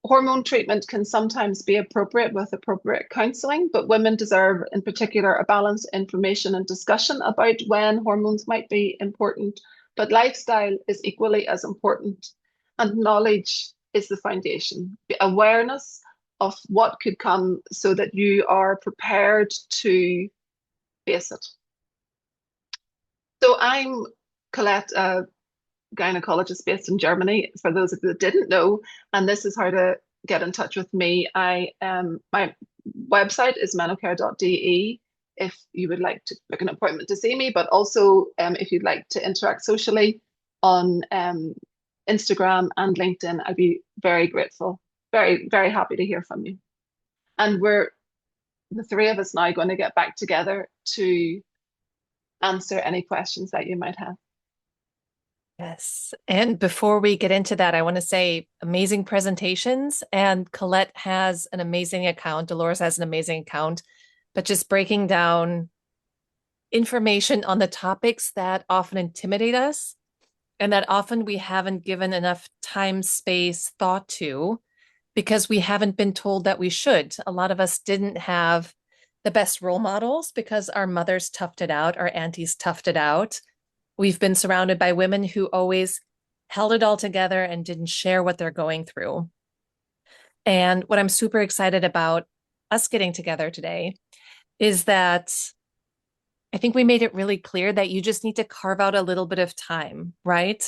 hormone treatment can sometimes be appropriate with appropriate counselling, but women deserve in particular a balanced information and discussion about when hormones might be important, but lifestyle is equally as important, and knowledge is the foundation. Awareness of what could come so that you are prepared to face it. So I'm Colette, a gynecologist based in Germany, for those of you that didn't know, and this is how to get in touch with me. My website is menocare.de if you would like to book an appointment to see me, but also if you'd like to interact socially on Instagram and LinkedIn, I'd be very grateful, very, very happy to hear from you. And we're, the three of us now, going to get back together to answer any questions that you might have. Yes. And before we get into that, I want to say amazing presentations. And Colette has an amazing account. Dolores has an amazing account, but just breaking down information on the topics that often intimidate us and that often we haven't given enough time, space, thought to, because we haven't been told that we should. A lot of us didn't have the best role models because our mothers toughed it out, our aunties toughed it out. We've been surrounded by women who always held it all together and didn't share what they're going through. And what I'm super excited about us getting together today is that I think we made it really clear that you just need to carve out a little bit of time, right?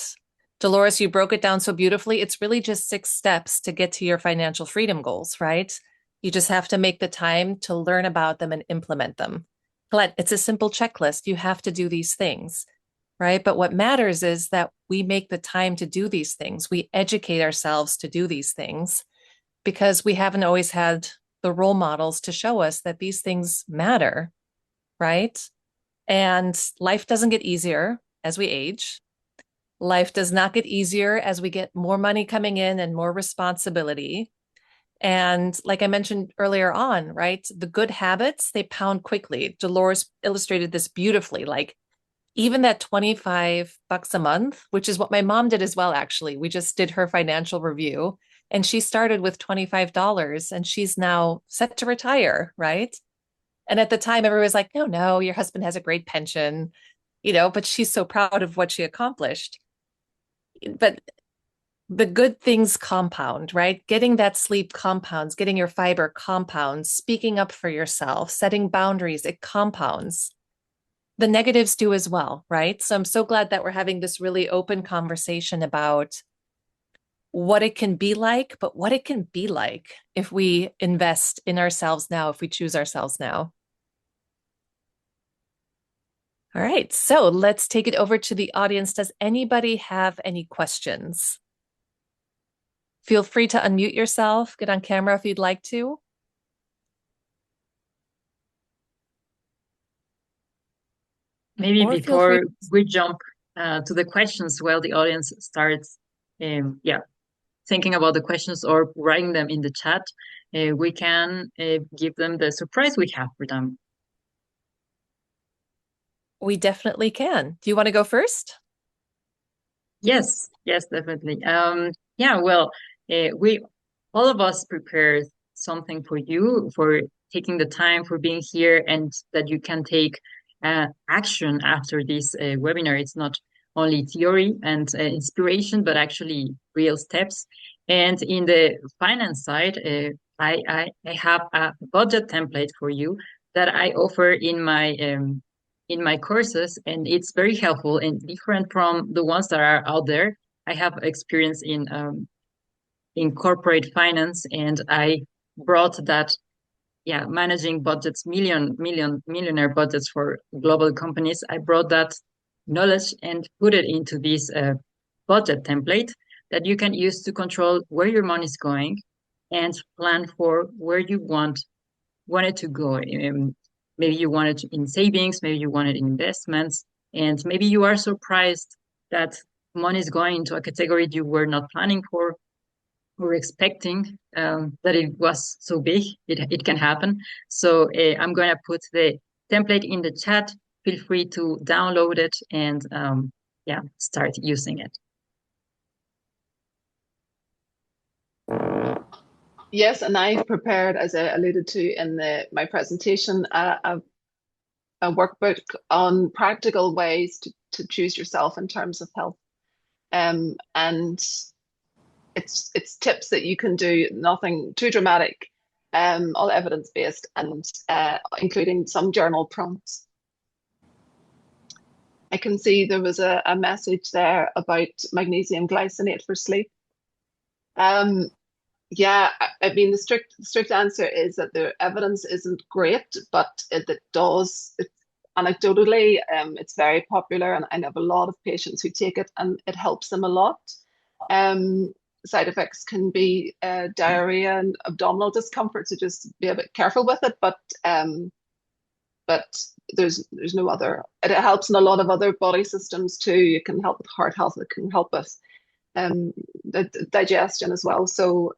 Dolores, you broke it down so beautifully. It's really just 6 steps to get to your financial freedom goals, right? You just have to make the time to learn about them and implement them. Colette, it's a simple checklist. You have to do these things, right? But what matters is that we make the time to do these things. We educate ourselves to do these things because we haven't always had the role models to show us that these things matter, right? And life doesn't get easier as we age. Life does not get easier as we get more money coming in and more responsibility. And like I mentioned earlier on, right, the good habits, they pound quickly. Dolores illustrated this beautifully. Like even that $25 a month, which is what my mom did as well, actually. We just did her financial review and she started with $25 and she's now set to retire, right? And at the time, everyone was like, no, no, your husband has a great pension, but she's so proud of what she accomplished. But the good things compound, right? Getting that sleep compounds, getting your fiber compounds, speaking up for yourself, setting boundaries, it compounds. The negatives do as well, right? So I'm so glad that we're having this really open conversation about what it can be like, but what it can be like if we invest in ourselves now, if we choose ourselves now. All right, so let's take it over to the audience. Does anybody have any questions? Feel free to unmute yourself, get on camera if you'd like to. Maybe before we jump to the questions, while the audience starts, thinking about the questions or writing them in the chat, we can give them the surprise we have for them. We definitely can. Do you want to go first? Yes, definitely. We all of us prepared something for you, for taking the time, for being here, and that you can take action after this webinar. It's not only theory and inspiration, but actually real steps. And in the finance side, I have a budget template for you that I offer in my courses, and it's very helpful and different from the ones that are out there. I have experience in corporate finance, and I brought that, managing budgets, millionaire budgets for global companies. I brought that knowledge and put it into this budget template that you can use to control where your money is going and plan for where you want it to go. Maybe you want it in savings, maybe you want it in investments, and maybe you are surprised that money is going into a category you were not planning for or expecting, that it was so big. It can happen. So I'm going to put the template in the chat. Feel free to download it and start using it. Yes, and I've prepared, as I alluded to in my presentation, a workbook on practical ways to choose yourself in terms of health. And it's tips that you can do, nothing too dramatic, all evidence-based, and including some journal prompts. I can see there was a message there about magnesium glycinate for sleep. Yeah, I mean, the strict answer is that the evidence isn't great, but anecdotally, it's very popular, and I have a lot of patients who take it, and it helps them a lot. Side effects can be diarrhea and abdominal discomfort, so just be a bit careful with it. But there's no other. It helps in a lot of other body systems too. It can help with heart health. It can help with the digestion as well. So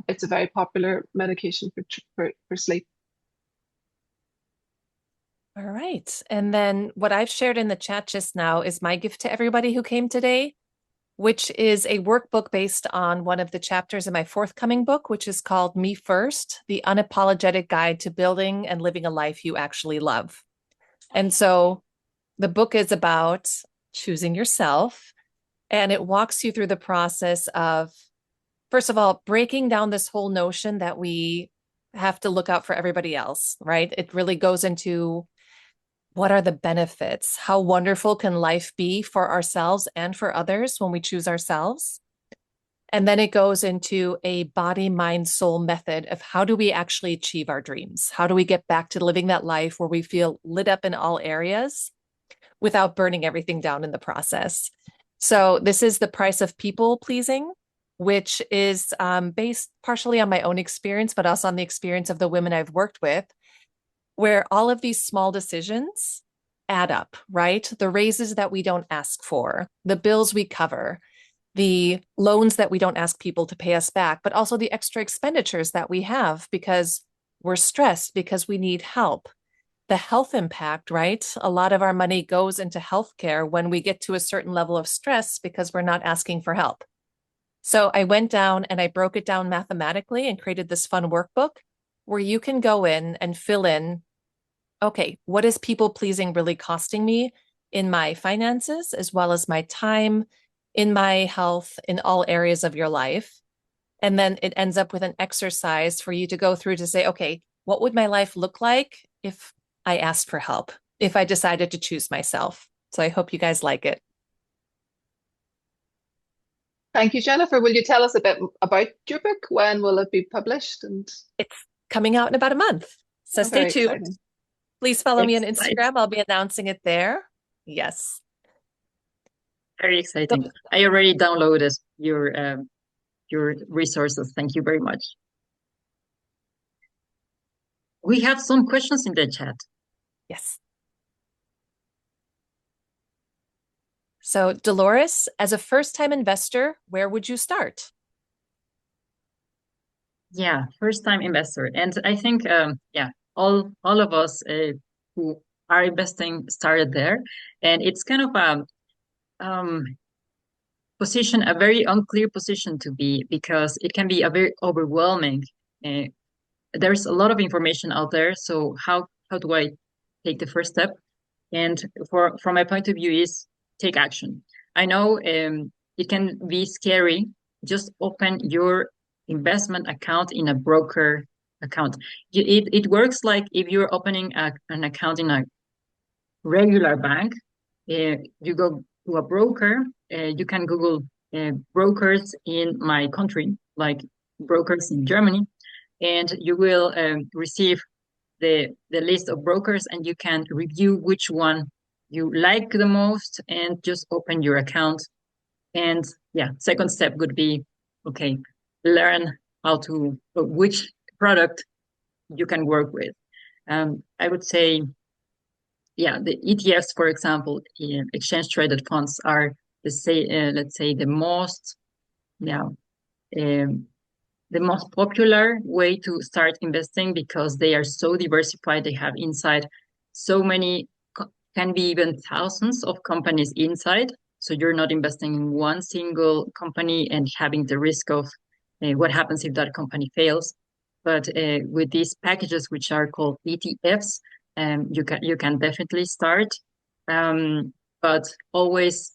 it's a very popular medication for sleep. All right. And then what I've shared in the chat just now is my gift to everybody who came today. which is a workbook based on one of the chapters in my forthcoming book, which is called Me First, The Unapologetic Guide to Building and Living a Life You Actually Love. And so the book is about choosing yourself, and it walks you through the process of, first of all, breaking down this whole notion that we have to look out for everybody else, right? It really goes into what are the benefits? How wonderful can life be for ourselves and for others when we choose ourselves? And then it goes into a body, mind, soul method of how do we actually achieve our dreams? How do we get back to living that life where we feel lit up in all areas without burning everything down in the process? So this is the price of people pleasing, which is based partially on my own experience, but also on the experience of the women I've worked with, where all of these small decisions add up, right? The raises that we don't ask for, the bills we cover, the loans that we don't ask people to pay us back, but also the extra expenditures that we have because we're stressed, because we need help. The health impact, right? A lot of our money goes into healthcare when we get to a certain level of stress because we're not asking for help. So I went down and I broke it down mathematically and created this fun workbook where you can go in and fill in, okay, what is people pleasing really costing me in my finances, as well as my time, in my health, in all areas of your life? And then it ends up with an exercise for you to go through to say, okay, what would my life look like if I asked for help, if I decided to choose myself? So I hope you guys like it. Thank you, Jennifer. Will you tell us a bit about your book? When will it be published? And It's coming out in about a month. So oh, stay very tuned. exciting. Please follow me on Exciting. Instagram. I'll be announcing it there. Yes. Very exciting. I already downloaded your resources. Thank you very much. We have some questions in the chat. Yes. So, Dolores, as a first-time investor, where would you start? Yeah, first time investor. And I think yeah, all of us who are investing started there. And it's kind of a position, a very unclear position to be because it can be a very overwhelming. Uh, there's a lot of information out there. So how do I take the first step? And from my point of view is take action. I know it can be scary. Just open your investment account in a broker account. It works like if you're opening an account in a regular bank, you go to a broker, you can Google brokers in my country, like brokers in Germany, and you will receive the list of brokers and you can review which one you like the most and just open your account. And yeah, second step would be, okay, learn how to, which product you can work with. I would say, yeah, the ETFs, for example, exchange traded funds are let's say yeah, um, the most popular way to start investing because they are so diversified. They have inside so many, can be even thousands of companies inside. So you're not investing in one single company and having the risk of what happens if that company fails. But with these packages, which are called ETFs, you can definitely start. But always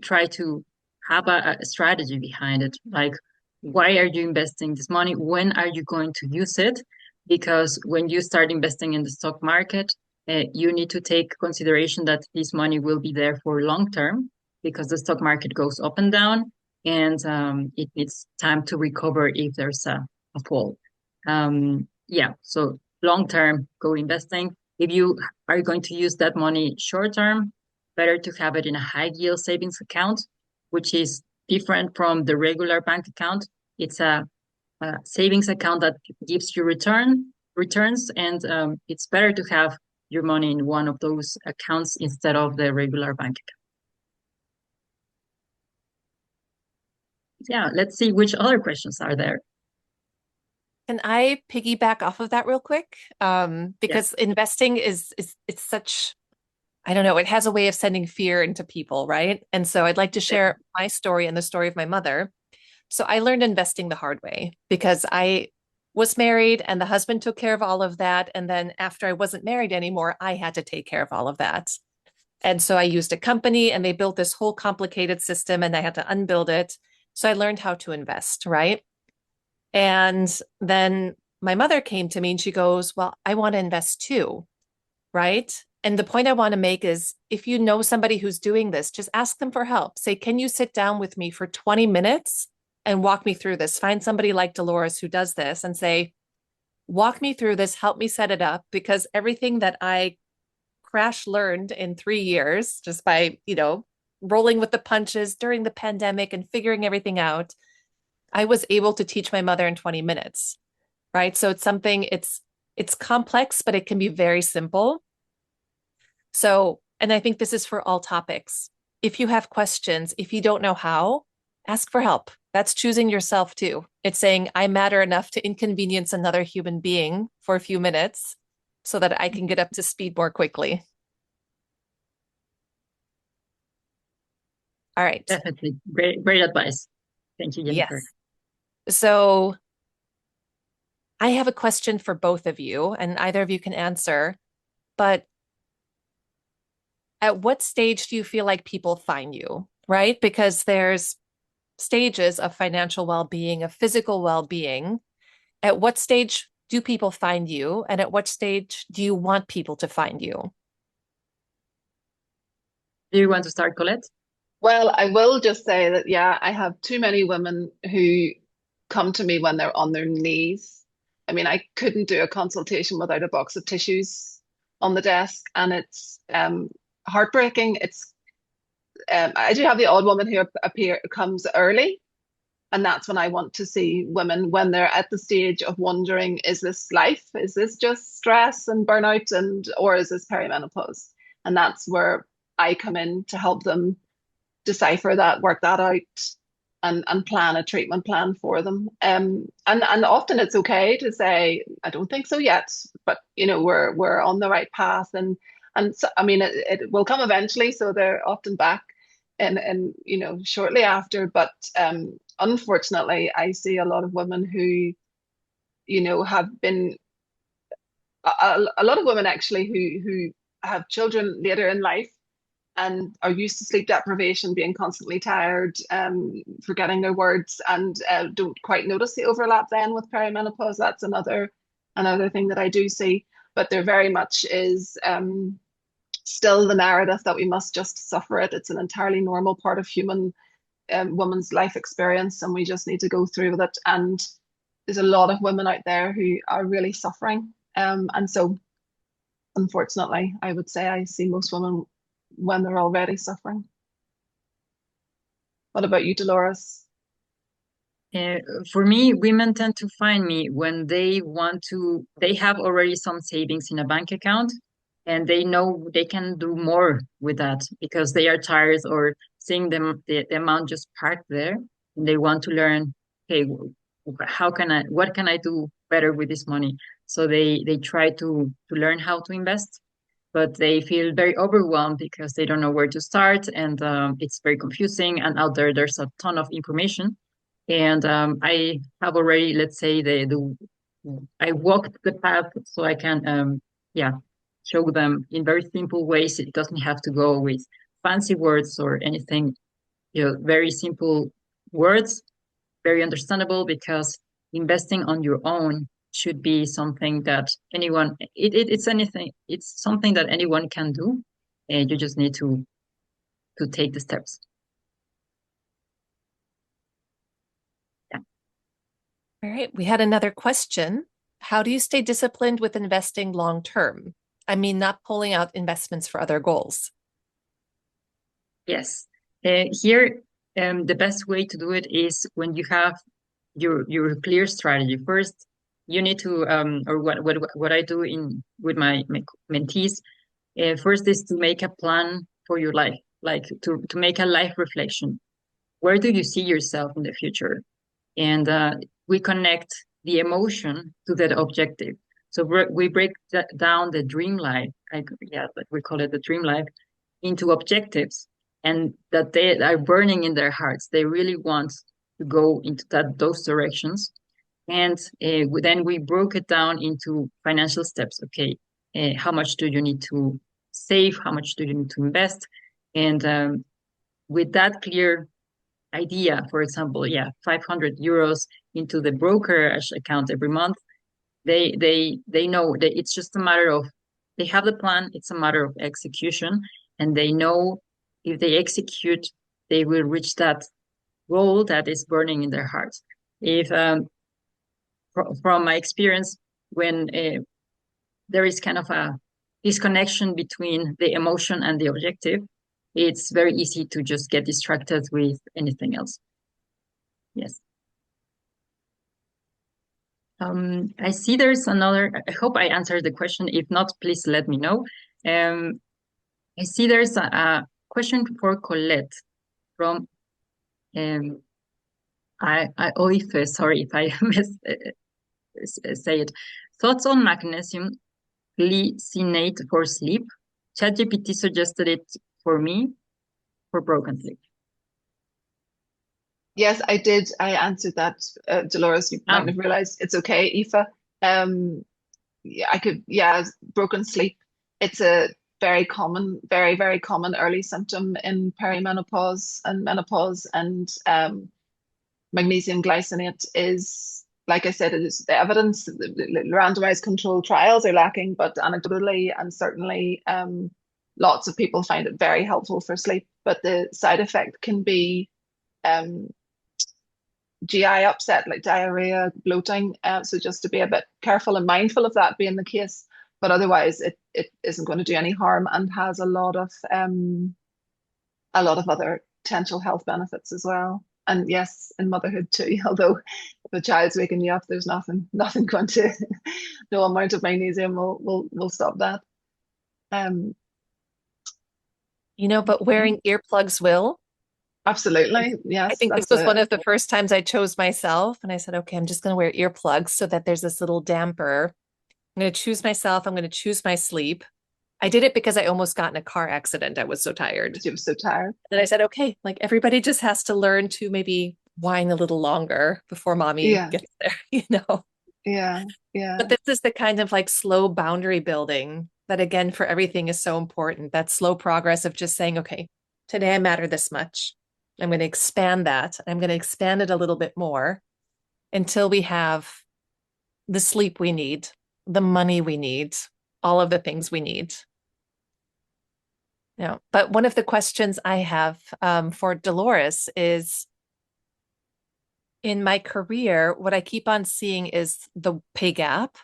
try to have a strategy behind it. Like, why are you investing this money? When are you going to use it? Because when you start investing in the stock market, you need to take consideration that this money will be there for long term because the stock market goes up and down, and it needs time to recover if there's a fall. Yeah, so long term, go investing. If you are going to use that money short term, better to have it in a high yield savings account, which is different from the regular bank account. It's a savings account that gives you returns, and it's better to have your money in one of those accounts instead of the regular bank account. Yeah, let's see which other questions are there. Can I piggyback off of that real quick? Yes. Because investing is it's such, I don't know, it has a way of sending fear into people, right? And so I'd like to share my story and the story of my mother. So I learned investing the hard way because I was married and the husband took care of all of that. And then after I wasn't married anymore, I had to take care of all of that. And so I used a company and they built this whole complicated system and I had to unbuild it. So I learned how to invest, right? And then my mother came to me and she goes, well, I want to invest too, right? And the point I want to make is if you know somebody who's doing this, just ask them for help. Say, can you sit down with me for 20 minutes and walk me through this? Find somebody like Dolores who does this and say, walk me through this, help me set it up, because everything that I crash learned in 3 years just by, rolling with the punches during the pandemic and figuring everything out, I was able to teach my mother in 20 minutes, right? So it's complex, but it can be very simple. So, and I think this is for all topics. If you have questions, if you don't know how, ask for help. That's choosing yourself too. It's saying, I matter enough to inconvenience another human being for a few minutes so that I can get up to speed more quickly. All right. Definitely. Great advice. Thank you, Jennifer. Yes. So I have a question for both of you, and either of you can answer, but at what stage do you feel like people find you, right? Because there's stages of financial well-being, of physical well-being. At what stage do people find you? And at what stage do you want people to find you? Do you want to start, Colette? Well, I will just say that, yeah, I have too many women who come to me when they're on their knees. I mean, I couldn't do a consultation without a box of tissues on the desk, and it's heartbreaking. It's I do have the odd woman who comes early, and that's when I want to see women when they're at the stage of wondering, is this life? Is this just stress and burnout, or is this perimenopause? And that's where I come in to help them decipher that, work that out, and plan a treatment plan for them. And often it's okay to say, I don't think so yet, but we're on the right path, and so, I mean it will come eventually. So they're often back, and shortly after. But unfortunately, I see a lot of women who have been a lot of women actually who have children later in life and are used to sleep deprivation, being constantly tired, forgetting their words, and don't quite notice the overlap then with perimenopause. That's another thing that I do see. But there very much is still the narrative that we must just suffer it. It's an entirely normal part of human woman's life experience, and we just need to go through with it. And there's a lot of women out there who are really suffering. And so, unfortunately, I would say I see most women when they're already suffering. What about you, Dolores? For me, women tend to find me when they have already some savings in a bank account and they know they can do more with that because they are tired or seeing the amount just parked there and they want to learn, hey, what can I do better with this money? So they try to learn how to invest, but they feel very overwhelmed because they don't know where to start and it's very confusing and out there's a ton of information. And I have already, let's say, I walked the path so I can, show them in very simple ways. It doesn't have to go with fancy words or anything. Very simple words, very understandable because investing on your own should be something that it's something that anyone can do, and you just need to take the steps. Yeah. All right. We had another question. How do you stay disciplined with investing long term? I mean, not pulling out investments for other goals. Yes. Here, the best way to do it is when you have your clear strategy. First, you need to, or what I do with my mentees, first is to make a plan for your life, like to make a life reflection. Where do you see yourself in the future? And we connect the emotion to that objective. So we break down the dream life, like we call it the dream life, into objectives, and that they are burning in their hearts. They really want to go into those directions. And then we broke it down into financial steps. Okay, how much do you need to save? How much do you need to invest? And with that clear idea, for example, 500 euros into the brokerage account every month, they know that it's just a matter of, they have the plan, it's a matter of execution, and they know if they execute, they will reach that goal that is burning in their hearts. If from my experience, when there is kind of a disconnection between the emotion and the objective, it's very easy to just get distracted with anything else. Yes. I see there's another. I hope I answered the question. If not, please let me know. I see there's a question for Colette from OIFE. Sorry if I say it. Thoughts on magnesium glycinate for sleep. ChatGPT suggested it for me for broken sleep. Yes, I did. I answered that, Dolores. You might have realized it's okay, Aoife. Yeah, broken sleep. It's a very common, very, very common early symptom in perimenopause and menopause. And magnesium glycinate is, like I said, it is the evidence. The randomized controlled trials are lacking, but anecdotally and certainly lots of people find it very helpful for sleep. But the side effect can be GI upset, like diarrhea, bloating. So just to be a bit careful and mindful of that being the case. But otherwise, it isn't going to do any harm and has a lot of other potential health benefits as well. And yes, in motherhood too. Although if a child's waking you up, there's nothing going to, no amount of magnesium will stop that. But wearing earplugs will. Absolutely. Yes. I think this was one of the first times I chose myself. And I said, okay, I'm just going to wear earplugs so that there's this little damper. I'm going to choose myself. I'm going to choose my sleep. I did it because I almost got in a car accident. I was so tired. You were so tired. And I said, okay, like everybody just has to learn to maybe whine a little longer before mommy gets there, Yeah. But this is the kind of like slow boundary building that, again, for everything is so important. That slow progress of just saying, okay, today I matter this much. I'm going to expand that. I'm going to expand it a little bit more until we have the sleep we need, the money we need, all of the things we need. But one of the questions I have for Dolores is, in my career, what I keep on seeing is the pay gap,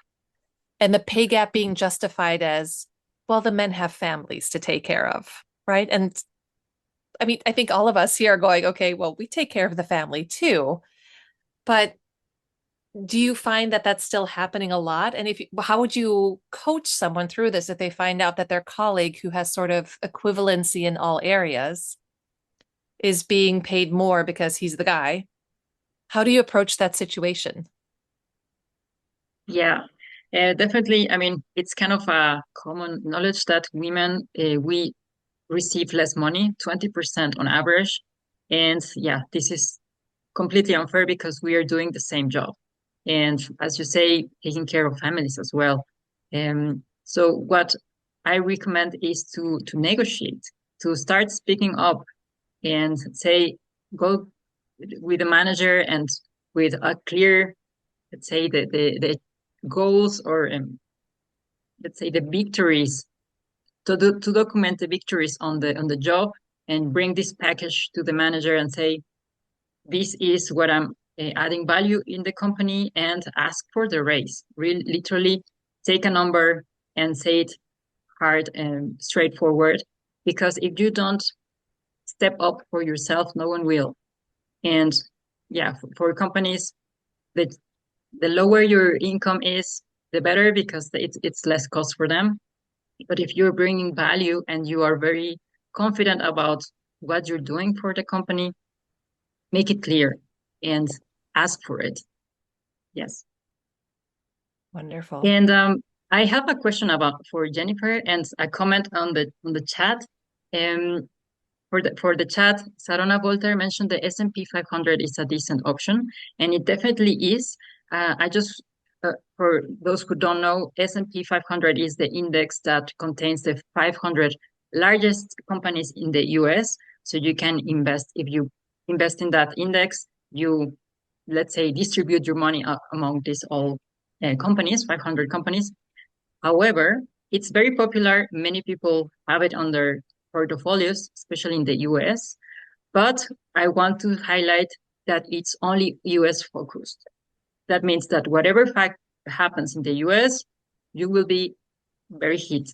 and the pay gap being justified as, well, the men have families to take care of, right? And I mean, I think all of us here are going, okay, well, we take care of the family too. But do you find that that's still happening a lot? And how would you coach someone through this if they find out that their colleague who has sort of equivalency in all areas is being paid more because he's the guy? How do you approach that situation? Yeah, definitely. I mean, it's kind of a common knowledge that women, we receive less money, 20% on average. And yeah, this is completely unfair because we are doing the same job. And as you say, taking care of families as well. So what I recommend is to negotiate, to start speaking up and say, go with the manager and with a clear, let's say, the goals, or let's say the victories, to document the victories on the job, and bring this package to the manager and say, this is what I'm adding value in the company, and ask for the raise. Really, literally take a number and say it hard and straightforward, because if you don't step up for yourself, no one will. And yeah, for companies, the lower your income is, the better, because it's less cost for them. But if you're bringing value and you are very confident about what you're doing for the company, make it clear and ask for it. Yes. Wonderful. And I have a question about for Jennifer and a comment on the chat. Um, for the chat, Sarona Voltaire mentioned the S&P 500 is a decent option, and it definitely is. I just for those who don't know, S&P 500 is the index that contains the 500 largest companies in the US. So you can invest if you invest in that index, you let's say distribute your money among these all companies, 500 companies. However, it's very popular. Many people have it on their portfolios, especially in the US. But I want to highlight that it's only US focused. That means that whatever fact happens in the US, you will be very hit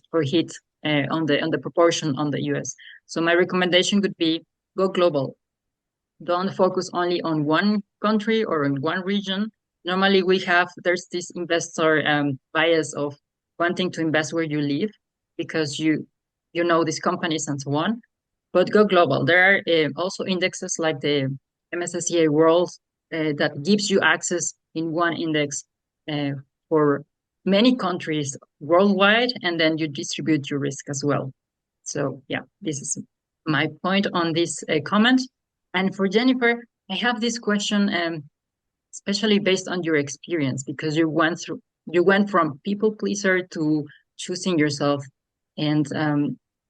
on the proportion on the US. So my recommendation would be go global. Don't focus only on one country or in one region. Normally, there's this investor bias of wanting to invest where you live because you know these companies and so on. But go global. There are also indexes like the MSCI World that gives you access in one index uh, for many countries worldwide, and then you distribute your risk as well. So yeah, this is my point on this comment. And for Jennifer, I have this question, especially based on your experience, because you went from people pleaser to choosing yourself, and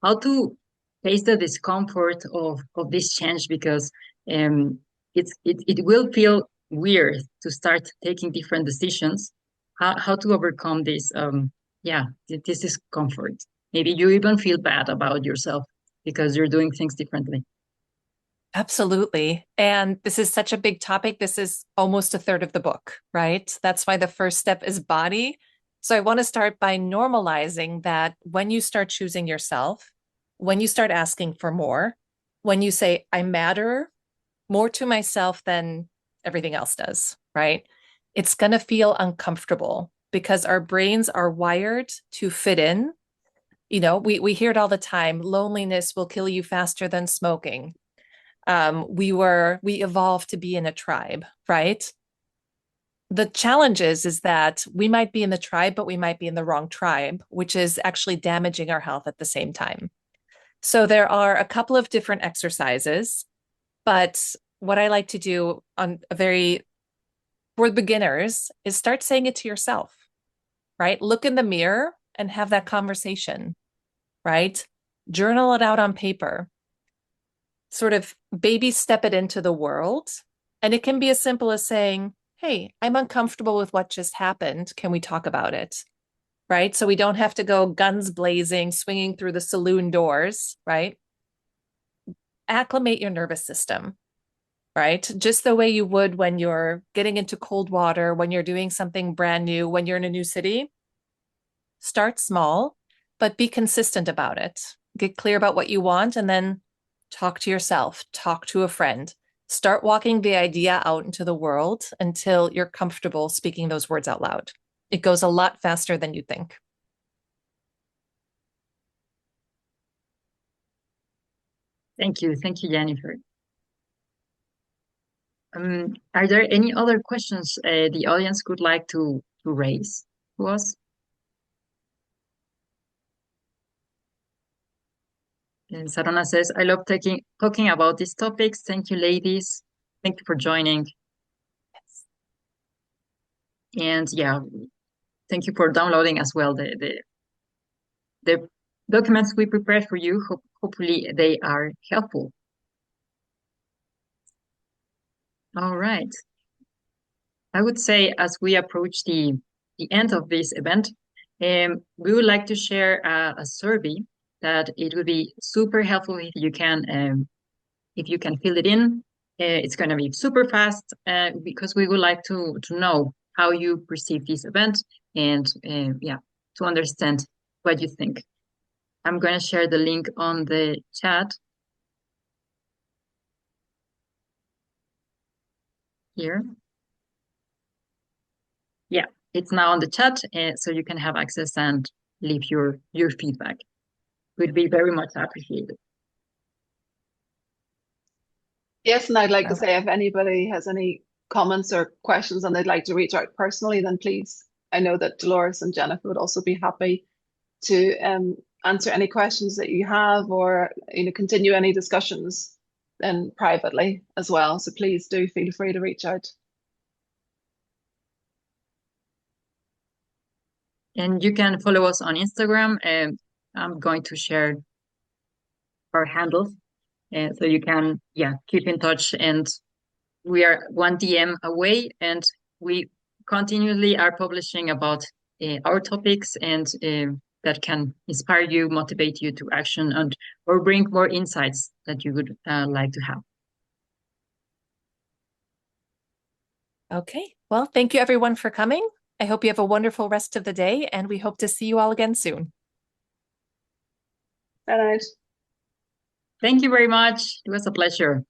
how to face the discomfort of this change, because um, it will feel weird to start taking different decisions. How to overcome this? Yeah, this discomfort. Maybe you even feel bad about yourself because you're doing things differently. Absolutely. And this is such a big topic. This is almost a third of the book, right? That's why the first step is body. So I want to start by normalizing that when you start choosing yourself, when you start asking for more, when you say, I matter more to myself than everything else does, right? It's going to feel uncomfortable because our brains are wired to fit in. You know, we hear it all the time. Loneliness will kill you faster than smoking. We evolved to be in a tribe, right? The challenge is that we might be in the tribe, but we might be in the wrong tribe, which is actually damaging our health at the same time. So there are a couple of different exercises, but what I like to do on a very for beginners is start saying it to yourself, right? Look in the mirror and have that conversation, right? Journal it out on paper, sort of baby step it into the world. And it can be as simple as saying, hey, I'm uncomfortable with what just happened. Can we talk about it? Right. So we don't have to go guns blazing, swinging through the saloon doors, right? Acclimate your nervous system, right? Just the way you would when you're getting into cold water, when you're doing something brand new, when you're in a new city. Start small, but be consistent about it. Get clear about what you want and then talk to yourself, talk to a friend. Start walking the idea out into the world until you're comfortable speaking those words out loud. It goes a lot faster than you think. Thank you, Jennifer. Are there any other questions the audience would like to raise to us? And Sarona says, I love talking about these topics. Thank you, ladies. Thank you for joining. Yes. And yeah, thank you for downloading as well the documents we prepared for you. Hopefully they are helpful. All right. I would say as we approach the end of this event, we would like to share a survey that it would be super helpful if you can fill it in. It's going to be super fast because we would like to know how you perceive this event and yeah, to understand what you think. I'm going to share the link on the chat here. Yeah, it's now on the chat, so you can have access and leave your feedback. Would be very much appreciated. Yes, and I'd like to All say if anybody has any comments or questions and they'd like to reach out personally, then please I know that Dolores and Jennifer would also be happy to answer any questions that you have, or continue any discussions then privately as well. So please do feel free to reach out. And you can follow us on Instagram, and I'm going to share our handles, and so you can keep in touch. And we are one DM away, and we continually are publishing about our topics, and that can inspire you, motivate you to action, and or bring more insights that you would like to have. Okay. Well, thank you everyone for coming. I hope you have a wonderful rest of the day, and we hope to see you all again soon. Good night. Thank you very much. It was a pleasure.